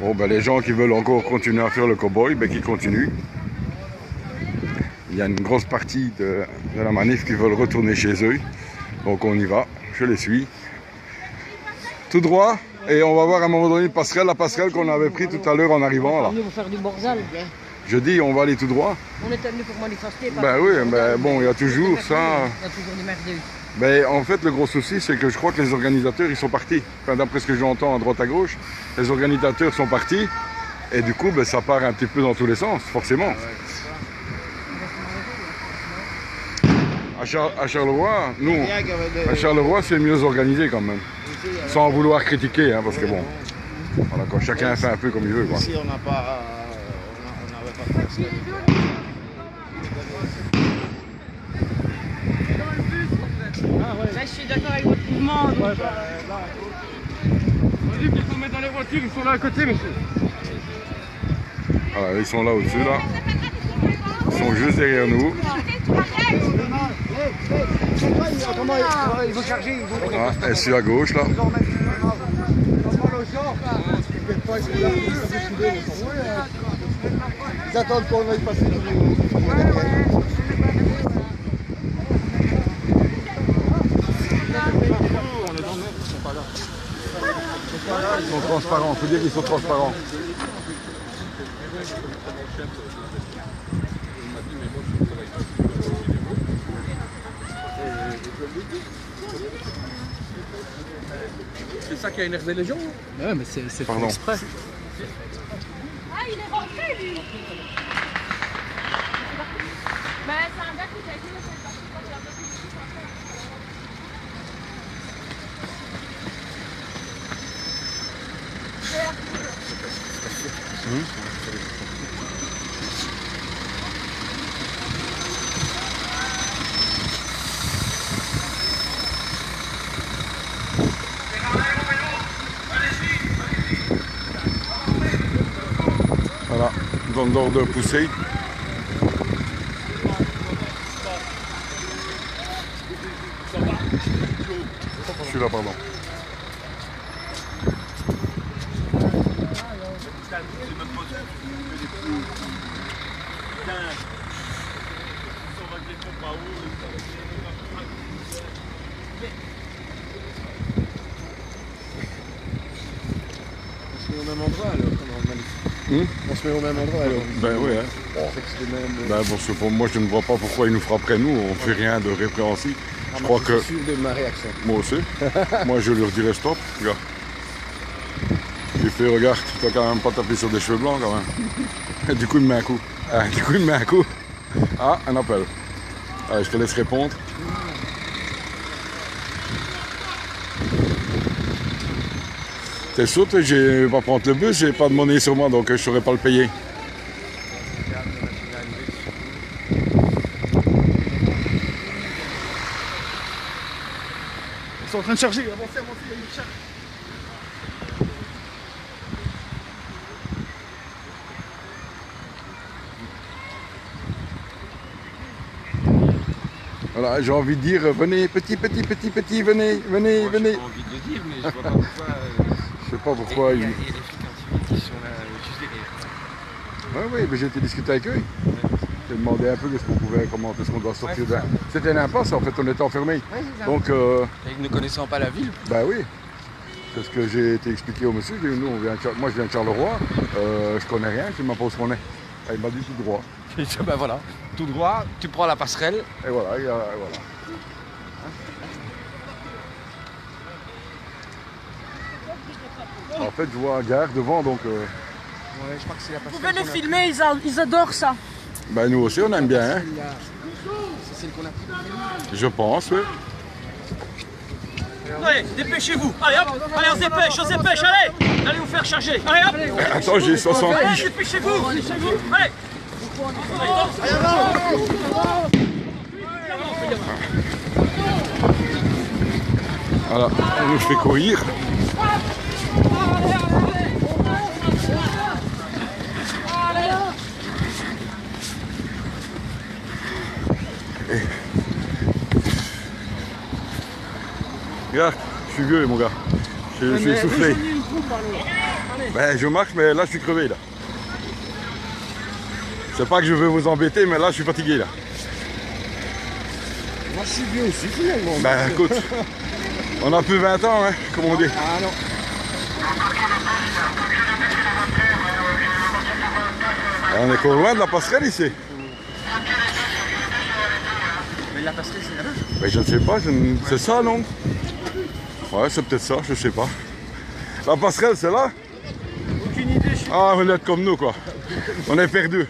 Bon, ben, les gens qui veulent encore continuer à faire le cow-boy, ben, qui continuent. Il y a une grosse partie de la manif qui veulent retourner chez eux. Donc on y va, je les suis. Tout droit, et on va voir à un moment donné une passerelle, la passerelle qu'on avait pris tout à l'heure en arrivant là. On est venu pour faire du borzal. Je dis, on va aller tout droit. On était venu pour manifester. Ben oui, ben bon, il y a toujours ça. Il y a toujours des merdeux. Ben, en fait, le gros souci, c'est que je crois que les organisateurs, ils sont partis. Enfin, d'après ce que j'entends à droite à gauche, les organisateurs sont partis. Et du coup, ben, ça part un petit peu dans tous les sens, forcément. À Charleroi, nous, à Charleroi, c'est mieux organisé quand même. Sans vouloir critiquer, hein, parce que bon, voilà, quand chacun fait un peu comme il veut. Quoi. Ici, on n'avait pas fait ça. Là, je suis d'accord avec votre mouvement. On dit qu'il faut mettre dans les voitures, ils sont là à côté, monsieur. Voilà, ils sont là au-dessus, là. Ils sont juste derrière nous. Ils vont charger, ils vont. Ah, et celui à gauche, là. Ils attendent qu'on aille passer tout le Ils sont transparents, il faut dire qu'ils sont transparents. C'est ça qui a énervé les gens. Ouais, mais c'est fait Pardon. exprès. Ah, il est rentré, lui. Bah, c'est un gars qui t'a dit, c'est parti quand il a pas Voilà, zone d'ordre poussée. Je suis là, pardon. On se met au même endroit alors pendant le manif. On se met au même endroit alors. Ben oui, hein. Ben, parce que pour moi, je ne vois pas pourquoi il nous frapperait nous. On ne fait rien de répréhensible. Je crois que. Je suis sûr de ma réaction. Moi aussi. Moi, je leur dirais stop, regarde. J'ai fait, regarde, tu dois quand même pas taper sur des cheveux blancs quand même. Et du coup, il me met un coup. Ah, du coup, il me met un coup. Ah, un appel. Allez, je te laisse répondre. T'es sûr, je vais pas prendre le bus, j'ai pas de monnaie sur moi, donc je ne saurais pas le payer. Ils sont en train de charger, avancez, il y a une charge. Voilà, j'ai envie de dire, venez, petit, venez. Moi, j'ai pas envie de le dire, mais je vois pas pourquoi. Je sais pas pourquoi. Il y a les flics anti-mines qui sont là juste derrière. Oui, mais j'ai été discuter avec eux. J'ai demandé un peu qu'est-ce qu'on pouvait, comment est-ce qu'on doit sortir de... C'était une impasse en fait, on était enfermés. Donc, Et ne connaissant pas la ville. bah oui. C'est ce que j'ai été expliqué au monsieur. J'ai dit, nous, moi je viens de Charleroi, je connais rien, je ne sais pas où on est. Et il m'a dit tout droit. J'ai dit, ben voilà, tout droit, tu prends la passerelle. Et voilà, voilà. En fait, je vois un gare devant, donc... Ouais, je crois que c'est la Vous passerelle. pouvez les filmer, ils adorent ça. Bah nous aussi, on aime bien, hein. C'est celle qu'on a pris. Je pense, oui. Allez, dépêchez-vous. Allez hop, allez on se dépêche, allez. Allez vous faire charger. Allez hop. Attends, j'ai 60 Allez, piges. dépêchez-vous. Allez. Voilà, on nous fait courir. Et... Regarde, je suis vieux mon gars. Je suis essoufflé. Ben, je marche, mais là je suis crevé là. C'est pas que je veux vous embêter, mais là je suis fatigué là. Moi je suis vieux aussi finalement. Ben écoute, on a plus 20 ans, hein, comme on dit. Ah non. On est encore loin de la passerelle ici. Mais la passerelle, c'est là-bas. Ben, je ne sais pas, c'est ça non? Ouais, c'est peut-être ça, je sais pas. La passerelle, c'est là? Aucune idée. Ah, vous êtes comme nous quoi. On est perdus.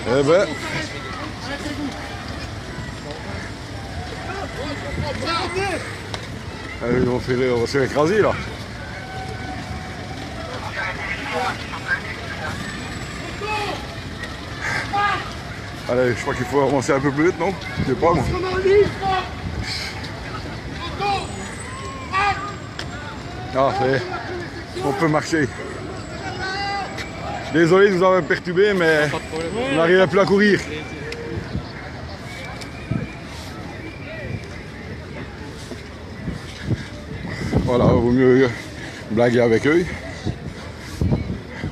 Eh ben... Allez, on va se faire écraser là. Allez, je crois qu'il faut avancer un peu plus vite, non? Je sais pas moi. Ah, ça y est. On peut marcher. Désolé de vous avoir perturbé, mais on n'arrivait plus à courir. Voilà, vaut mieux blaguer avec eux.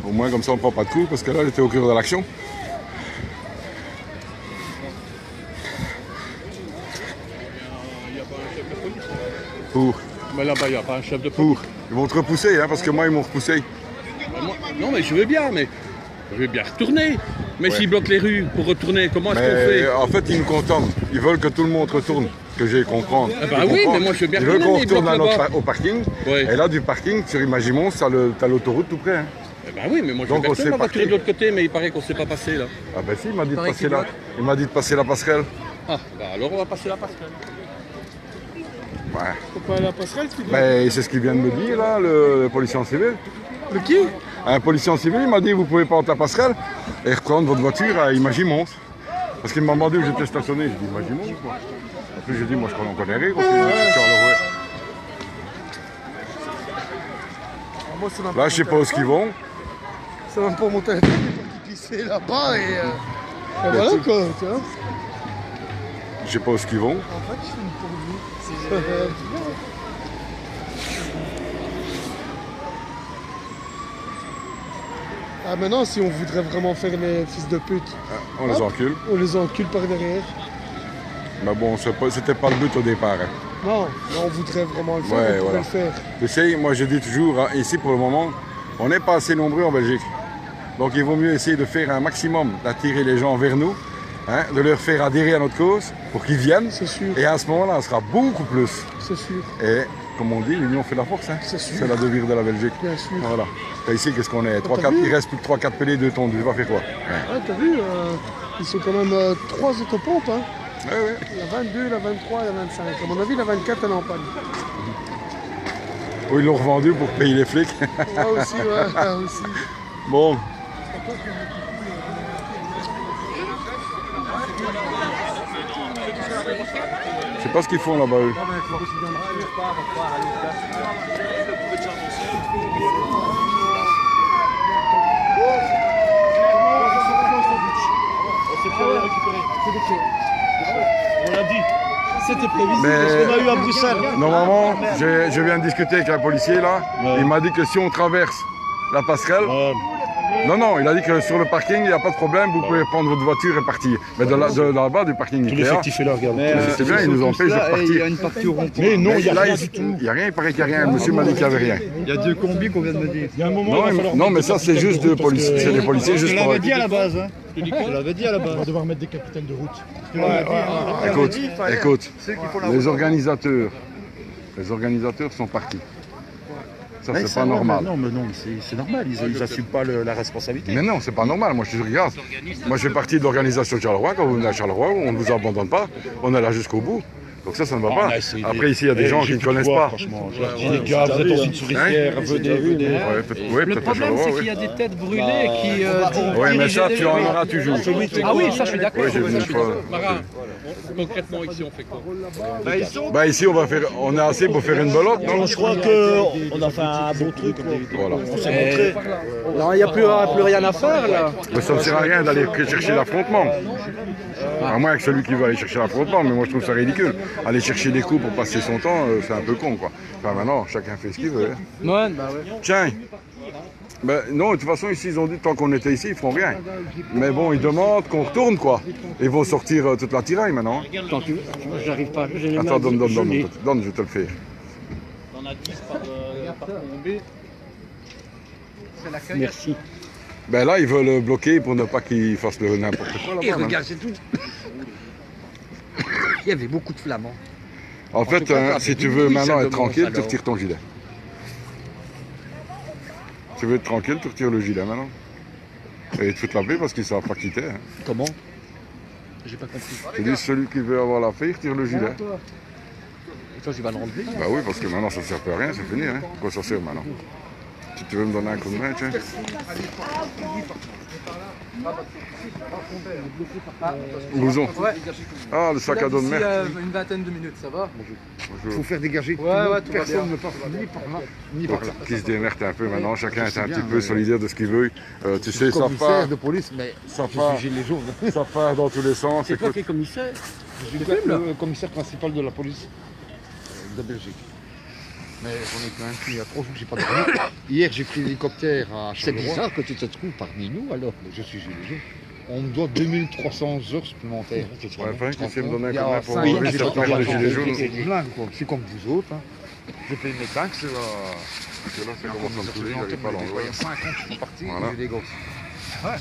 Au moins comme ça on ne prend pas de coups, parce que là elle était au cœur de l'action. Pour. Mais là-bas, il n'y a pas un chef de Pour. Ils vont te repousser, hein, parce que moi ils m'ont repoussé. Non, mais je veux bien, mais je veux bien retourner. Mais s'ils bloquent les rues pour retourner, comment est-ce qu'on fait? En fait, ils nous contournent. Ils veulent que tout le monde retourne. Que j'ai comprendre. Ah bah oui, mais moi je veux bien Ils veulent qu'on retourner, retourne au parking. Ouais. Et là, du parking, sur Imagimont, t'as l'autoroute tout près. Hein. Eh ben oui, mais moi je Donc, veux on bien sait retourner ma pas voiture de l'autre côté, mais il paraît qu'on ne sait pas passer là. Ah ben si, il m'a dit, il m'a dit de passer la passerelle. Ah, bah alors on va passer la passerelle. Ouais. Faut pas aller à la passerelle, tu dis. Ben, c'est ce qu'il vient de me dire là, le policier en civil. Le qui? Un policier en civil, il m'a dit vous pouvez pas entre la passerelle et reprendre votre voiture à Imagimont. Parce qu'il m'a demandé où j'étais stationné. Je dis Imagimont quoi. En plus j'ai dit moi je connais rien quoi. Là je sais pas où ils vont. Ça va pas monter à la tête, il faut qu'ils pisser là-bas et voilà quoi, tu vois. Je sais pas où ils vont. En fait, je suis une pour lui. Ah maintenant, si on voudrait vraiment faire les fils de pute, On les encule. on les encule par derrière. Mais bon, c'était pas le but au départ. Hein. Non, mais on voudrait vraiment le faire, Ouais, on pourrait voilà. le faire. Tu sais, moi je dis toujours, hein, ici pour le moment, on n'est pas assez nombreux en Belgique. Donc il vaut mieux essayer de faire un maximum, d'attirer les gens vers nous, hein, de leur faire adhérer à notre cause pour qu'ils viennent. C'est sûr. Et à ce moment-là, on sera beaucoup plus. C'est sûr. Et comme on dit, l'union fait la force. Hein. C'est sûr. C'est la devise de la Belgique. Bien sûr. Voilà. Et ici, qu'est-ce qu'on est t'as 3, 4, vu il reste plus que 3-4 pélés, 2 tonnes. Tu vas faire quoi? Ah, t'as vu, ils sont quand même 3 autopompes. Hein. Ouais, ouais. La 22, la 23 et la 25. À mon avis, la 24, elle est en panne. Oh, ils l'ont revendu pour payer les flics. Ah aussi, ouais, ah, aussi. Bon. Je sais pas ce qu'ils font là-bas eux. On l'a dit. C'était c'était prévisible, parce qu'on a eu à Bruxelles. Normalement, je viens de discuter avec un policier là. Il m'a dit que si on traverse la passerelle, non, il a dit que sur le parking, il n'y a pas de problème, vous pouvez prendre votre voiture et partir. Mais de là-bas, du parking Tout Ikea, l'effectif est là, regarde. c'est bien, ils nous empêchent de partir. Il y a une partie au rond-point. Mais non, il n'y a rien du tout. Il n'y a rien, il paraît qu'il n'y a rien. Monsieur m'a dit qu'il n'y avait rien. Il y a 2 combis qu'on vient de me dire. Il y a un moment Non, mais ça, c'est juste deux policiers. C'est des policiers juste pour. Je l'avais dit à la base. Je l'avais dit à la base. On va devoir mettre des capitaines de route. Écoute, les organisateurs sont partis. Ça, c'est pas normal. Non, mais c'est normal. Ils n'assument pas la responsabilité. Mais non, c'est pas normal. Moi, je regarde. Moi, je fais partie de l'organisation de Charleroi. Quand vous venez à Charleroi, on ne vous abandonne pas. On est là jusqu'au bout. Donc ça ne va pas. Après, ici, il y a des gens qui ne connaissent pas. Franchement, les gars, vous êtes en une souricière, venez. Le problème, c'est qu'il y a des têtes brûlées qui... Oui, mais ça, tu en auras toujours. Ah oui, ça, je suis d'accord. Oui, j'ai vu une fois. Concrètement, ici, on fait quoi? Bah ici, on est assez pour faire une belote, non? Je crois qu'on a fait un bon truc. Voilà. On s'est montré. Non, il n'y a plus rien à faire, là. Mais ça ne sert à rien d'aller chercher l'affrontement. À moins que celui qui veut aller chercher l'affrontement, mais moi je trouve ça ridicule. Aller chercher des coups pour passer son temps, c'est un peu con, quoi. Enfin maintenant, chacun fait ce qu'il veut. Hein. Ouais, bah ouais. Tiens, ben, non, de toute façon, ici, ils ont dit tant qu'on était ici, ils feront rien. Mais bon, ils demandent qu'on retourne, quoi. Ils vont sortir toute la tiraille maintenant. Attends, tu vois, j'arrive pas. Attends, donne, je vais te le faire. On a 10 par bombée. C'est l'accueil. Merci. Ben là, ils veulent bloquer pour ne pas qu'ils fassent n'importe quoi. Et regarde, c'est tout. Il y avait beaucoup de flamands. En fait, si tu veux maintenant être tranquille, tu retires ton gilet. Tu veux être tranquille, tu retires le gilet maintenant. Et ils te foutent la paix parce qu'ils ne savent pas quitter. Hein. Comment? J'ai pas compris. Tu dis celui qui veut avoir la paix, il retire le gilet. Et toi, tu vas l'enlever? Bah oui, parce que maintenant ça ne sert plus à rien, c'est fini. Hein. Quoi ça sert maintenant? Si tu veux me donner un coup de main, tiens. Blouson. Ah, le sac à dos de mer. Une vingtaine de minutes, ça va? Il faut faire dégager. Ouais, Personne ne passe ni par là, ni par là. Qui se démerde un peu maintenant, chacun est un petit peu solidaire de ce qu'il veut. Tu sais, ça part de police, mais ça part dans tous les sens. C'est toi qui es commissaire? Je suis le commissaire principal de la police de Belgique. Mais j'en ai quand même pris il y a 3 jours que j'ai pas dormi. Hier, j'ai pris l'hélicoptère à Charleroi. C'est bizarre que tu te trouves parmi nous alors. Je suis gilet jaune. On me doit 2300 heures supplémentaires. Ouais, enfin, tu sais me donner un coup de main pour enlever enlever cette paire de gilets jaunes. Je suis comme vous autres. Hein. Je paye mes taxes. Parce que là, ça commence à me toucher, j'arrive pas à l'enlever. Il y a 5 ans que je suis parti, Voilà. j'ai des gosses. Ouais.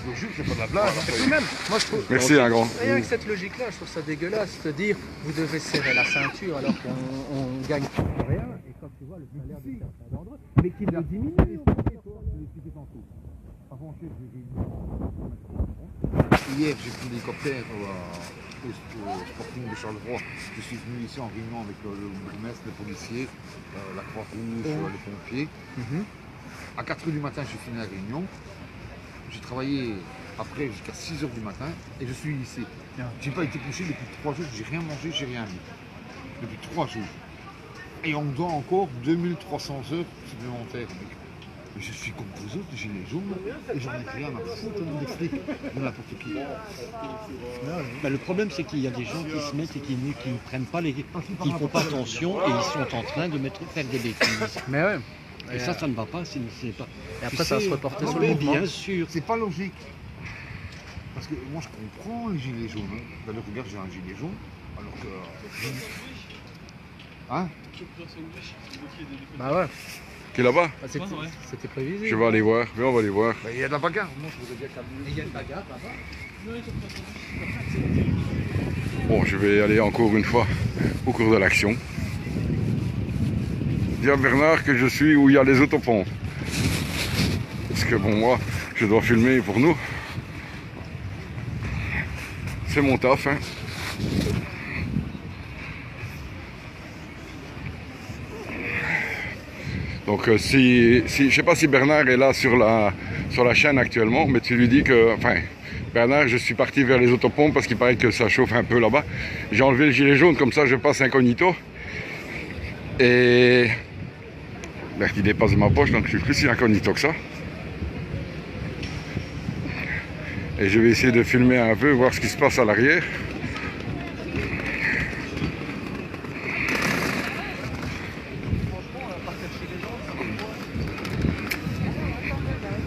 Je vous jure, c'est pas de la blague. Et puis même, moi je trouve... Merci, un grand. Rien que cette logique-là, je trouve ça dégueulasse. De dire, vous devez serrer la ceinture alors qu'on gagne rien. Et quand tu vois le salaire de certains d'entre eux, mais qu'il le diminue. Hier, j'ai pris l'hélicoptère au Sporting de Charleroi. Je suis venu ici en réunion avec le bourgmestre, les policiers, la Croix-Rouge, les pompiers. À 4 h du matin, j'ai fini la réunion. J'ai travaillé après jusqu'à 6 h du matin et je suis ici. J'ai pas été couché depuis 3 jours, j'ai rien mangé, j'ai rien bu. Depuis 3 jours. Et on me doit encore 2300 heures supplémentaires. Mais je suis comme vous autres, j'ai les jaunes et j'en ai rien à foutre des flics, de n'importe qui. Bah, le problème, c'est qu'il y a des gens qui se mettent et qui ne prennent pas les. Qui ne font pas attention et ils sont en train de faire des bêtises. Mais ouais. Et ça ne va pas. C'est pas... Et après, ça va se reporter sur le mouvement. Bien sûr. C'est pas logique. Parce que moi, je comprends les gilets jaunes. Hein. D'ailleurs, regarde, j'ai un gilet jaune. Alors que. Hein? Bah ouais. Qui est là-bas? C'était prévisible. Je vais aller voir. Viens, on va aller voir. Il y a de la bagarre. Moi, je vous ai dit qu'il y a une bagarre là-bas. Bon, je vais aller encore une fois au cours de l'action. Dis à Bernard que je suis où il y a les autopompes. Parce que bon, moi, je dois filmer pour nous. C'est mon taf, hein. Donc je sais pas si Bernard est là sur la chaîne actuellement, mais tu lui dis que, enfin, Bernard, je suis parti vers les autopompes parce qu'il paraît que ça chauffe un peu là-bas. J'ai enlevé le gilet jaune, comme ça je passe incognito. Et merde, il dépasse de ma poche, donc je suis plus si incognito que ça. Et je vais essayer de filmer un peu, voir ce qui se passe à l'arrière.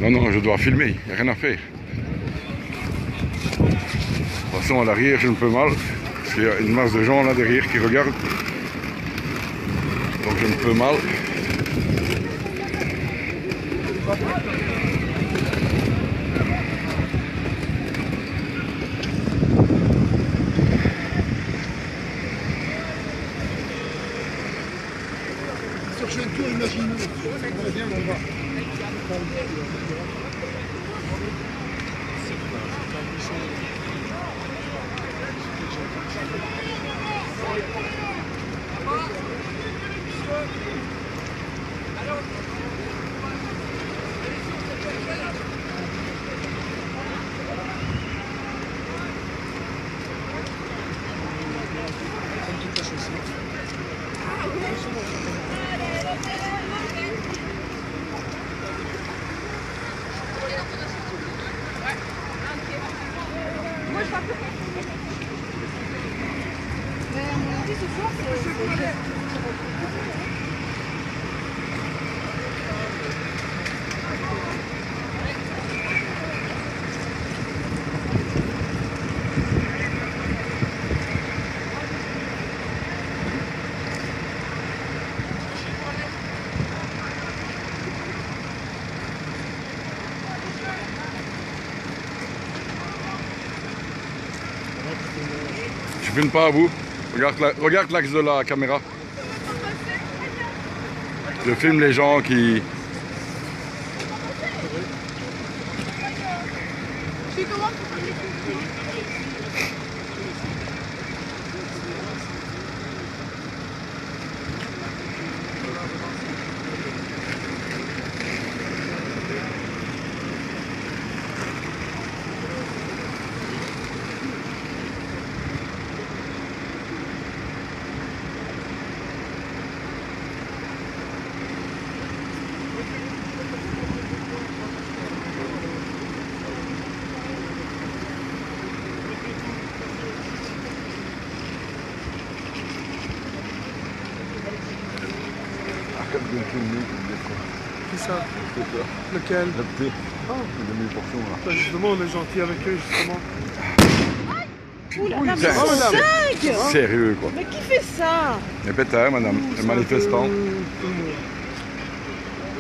Non, non, je dois filmer, il n'y a rien à faire. De toute façon, à l'arrière, je me peux mal. Parce qu'il y a une masse de gens là derrière qui regardent. Donc je me peux mal. Chercher un tour imagineux. Viens, on va. Je filme pas à vous. Regarde l'axe de la caméra. Je filme les gens qui... Qui ça? Lequel? Le petit. Ah. Là. Justement, on est gentil avec eux, justement. Ouh là là, mais c'est sérieux, quoi. Mais qui fait ça? Les pétards, madame. Les manifestants.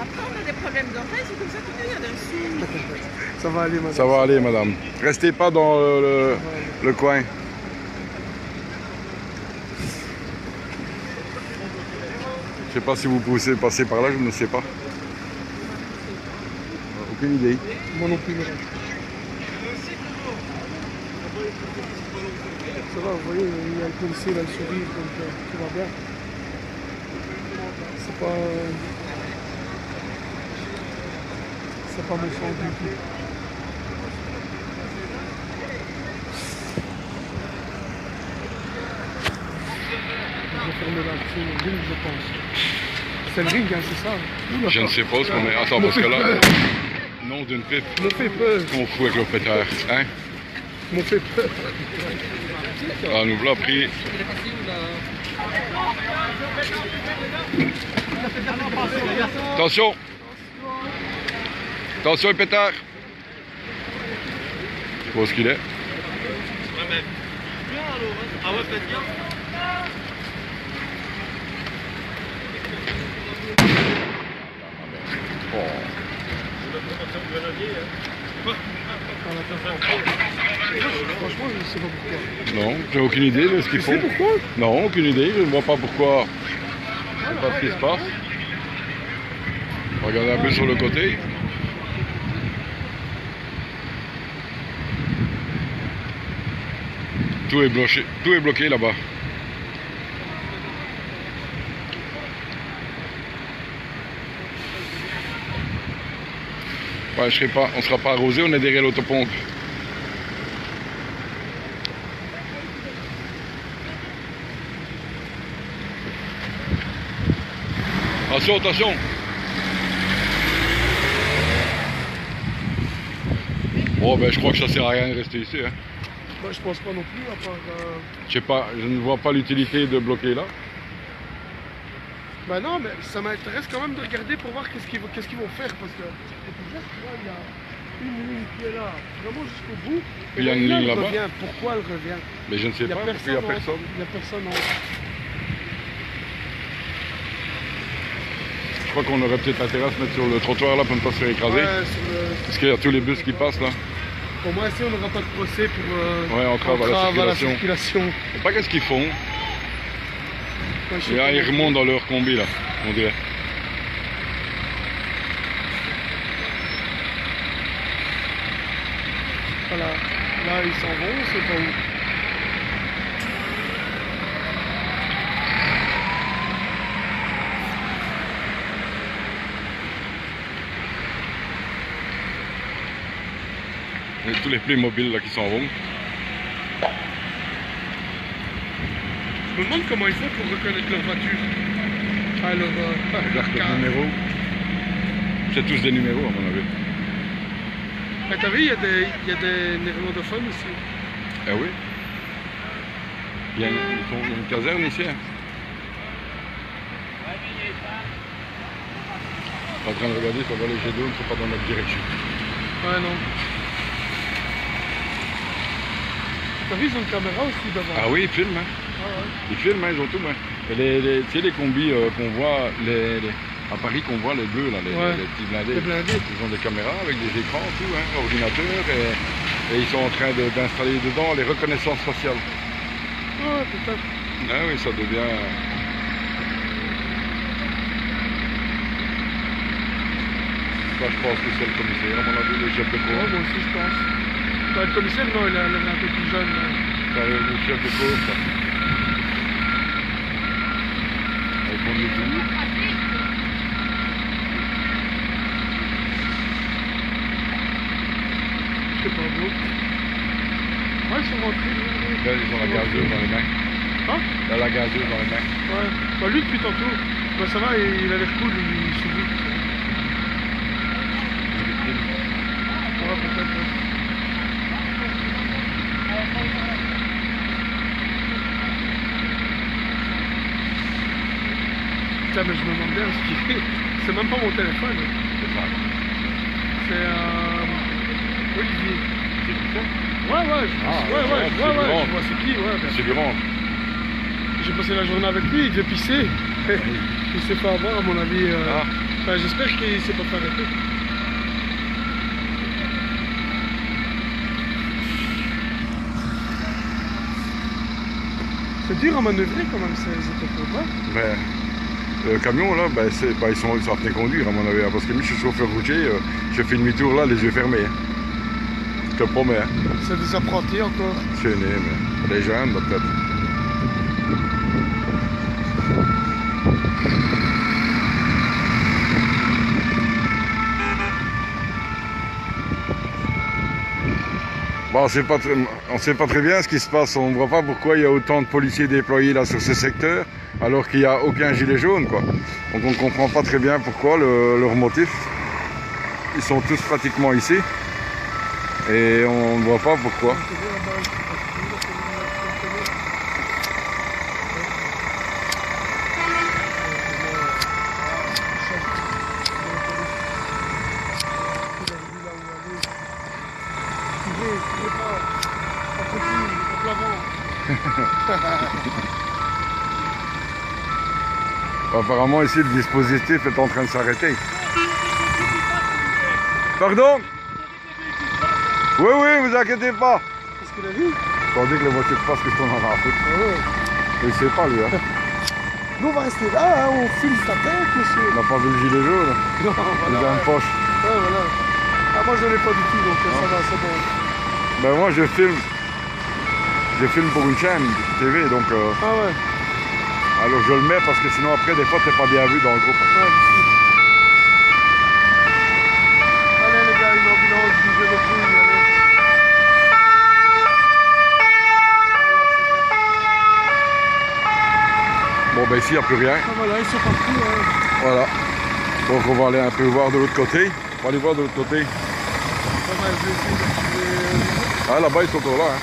Après, on a des problèmes d'oreilles, c'est comme ça qu'il y a d'un sou. Ça va aller, madame. Ça va aller, madame. Restez pas dans le coin. Je sais pas si vous pouvez passer par là, je ne sais pas. Aucune idée. Moi non plus, madame. Ça va, vous voyez, il y a le policier là, il sourit, donc tout va bien. C'est pas mon sang du tout. Je vais fermer là, c'est le ring, je pense. C'est le ring, hein, c'est ça? Je ne sais pas ce qu'on est. Attends, parce que là. Non, d'une pipe. Me fait peur. Qu'on fout avec le pétard. Hein? Me fait peur. Ah, nous voilà pris. Attention! Attention, le pétard! Je sais pas où est-ce qu'il est. Ah ouais, faites bien. Franchement, je ne sais pas pourquoi. Non, j'ai aucune idée de ce qu'ils font. Tu sais pourquoi? Non, aucune idée, je ne vois pas pourquoi. Je ne sais pas ce qui se passe. Regardez un peu sur le côté. Tout est bloqué là-bas. Ouais, on ne sera pas arrosé, on est derrière l'autopompe. Attention, attention! Bon, ben je crois que ça sert à rien de rester ici. Hein. Moi, je pense pas non plus, à part... Je sais pas, je ne vois pas l'utilité de bloquer là. Bah non, mais ça m'intéresse quand même de regarder pour voir qu'est-ce qu'ils vont faire, parce que déjà, tu vois, il y a une ligne qui est là, vraiment jusqu'au bout. Puis il y a une ligne là-bas. Pourquoi elle revient? Mais je ne sais pas, parce qu'il n'y a personne. Il n'y a personne en Je crois qu'on aurait peut-être intérêt à se mettre sur le trottoir là pour ne pas se faire écraser. Ouais, parce qu'il y a tous les bus qui passent là. Pour moi, ici, on n'aura pas de procès pour entrave à la circulation. Je sais pas qu'est-ce qu'ils font. Et là, ils remontent dans leur combi là, on dirait. Voilà, là ils s'en vont, c'est pas où. Et tous les Playmobil là qui s'en vont. Je me demande comment ils font pour reconnaître leur voiture. Alors, leur numéro. C'est tous des numéros à mon avis. Mais t'as vu, il y a des néerlandophones ici. Ah oui. Il y a une caserne ici. Hein. Je suis en train de regarder, ça va les jets d'eau, ne sont pas dans notre direction. Ouais, non. T'as vu, ils ont une caméra aussi devant. Ah oui, ils filment. Hein. Ah ouais. Ils filment, hein, ils ont tout. Hein. Et tu sais, les combis qu'on voit, à Paris, qu'on voit, les bleus, là, les petits blindés. Les blindés. Ils ont des caméras avec des écrans, tout, hein, ordinateurs, et ils sont en train d'installer dedans les reconnaissances faciales. Ouais, peut-être. Ah oui, ça devient... Ça, je pense que c'est le commissaire, à mon avis, le chef de cour. Ouais, moi aussi, je pense. Bah, le commissaire, non, il est un peu plus jeune. C'est le chef de cour, ça. Ils font des tours. Je sais pas, beau. Ouais, ils sont rentrés. Là, ils ont la gazeuse dans les mains. Hein? Là, la gazeuse dans les mains. Ouais. Bah, lui, depuis tantôt. Bah, ça va, il a l'air cool, il sourit. Ouais, peut-être. Ouais. Putain, mais je me demande bien ce qu'il fait. C'est même pas mon téléphone. C'est ça. C'est Olivier. C'est qui ça? Ouais, je vois c'est qui, ouais. C'est Durand. J'ai passé la journée avec lui, il devait pisser. Il s'est fait avoir, à mon avis. Enfin, j'espère qu'il s'est pas fait arrêter. C'est dur à manœuvrer quand même, ces autocours-là. Ben, le camion là, ils sont en train de conduire à mon avis, hein, parce que moi je suis chauffeur routier, je fais demi-tour là, les yeux fermés. Hein. Je te le promets. Hein. C'est des apprentis encore. C'est né, mais les jeunes peut-être. Bon, on ne sait pas très bien ce qui se passe, on ne voit pas pourquoi il y a autant de policiers déployés là sur ce secteur, alors qu'il n'y a aucun gilet jaune, quoi. Donc on ne comprend pas très bien pourquoi, leur motif. Ils sont tous pratiquement ici, et on ne voit pas pourquoi. Apparemment ici le dispositif est en train de s'arrêter. Pardon? Oui, vous inquiétez pas. Qu'est-ce qu'il a vu? Tandis que les voitures passent, que je tourne en foutre. Il sait pas lui. Hein. Nous on va rester là, hein, on filme sa tête, monsieur. On n'a pas vu le gilet jaune. Non, il a une poche. Ouais, voilà. Ah, moi je l'ai pas du tout, donc ça va, c'est bon. Ben moi je filme. Je filme pour une chaîne TV, donc... Ah ouais. Alors je le mets parce que sinon après des fois t'es pas bien vu dans le groupe. Ouais, allez les gars, une ambulance, bougez vos couilles, allez. Bon ben ici il n'y a plus rien. Ah voilà, ils sont partis. Hein. Voilà. Donc on va aller un peu voir de l'autre côté. On va aller voir de l'autre côté. Ah là-bas ils sont toujours là. Hein.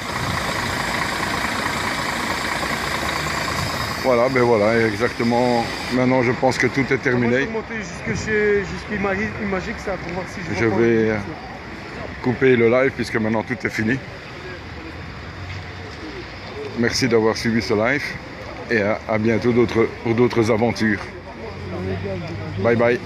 Voilà, ben voilà, exactement. Maintenant, je pense que tout est terminé. Je vais monter jusqu'à Imagique, ça, pour voir si Je vais couper le live puisque maintenant tout est fini. Merci d'avoir suivi ce live et à bientôt pour d'autres aventures. Bye bye.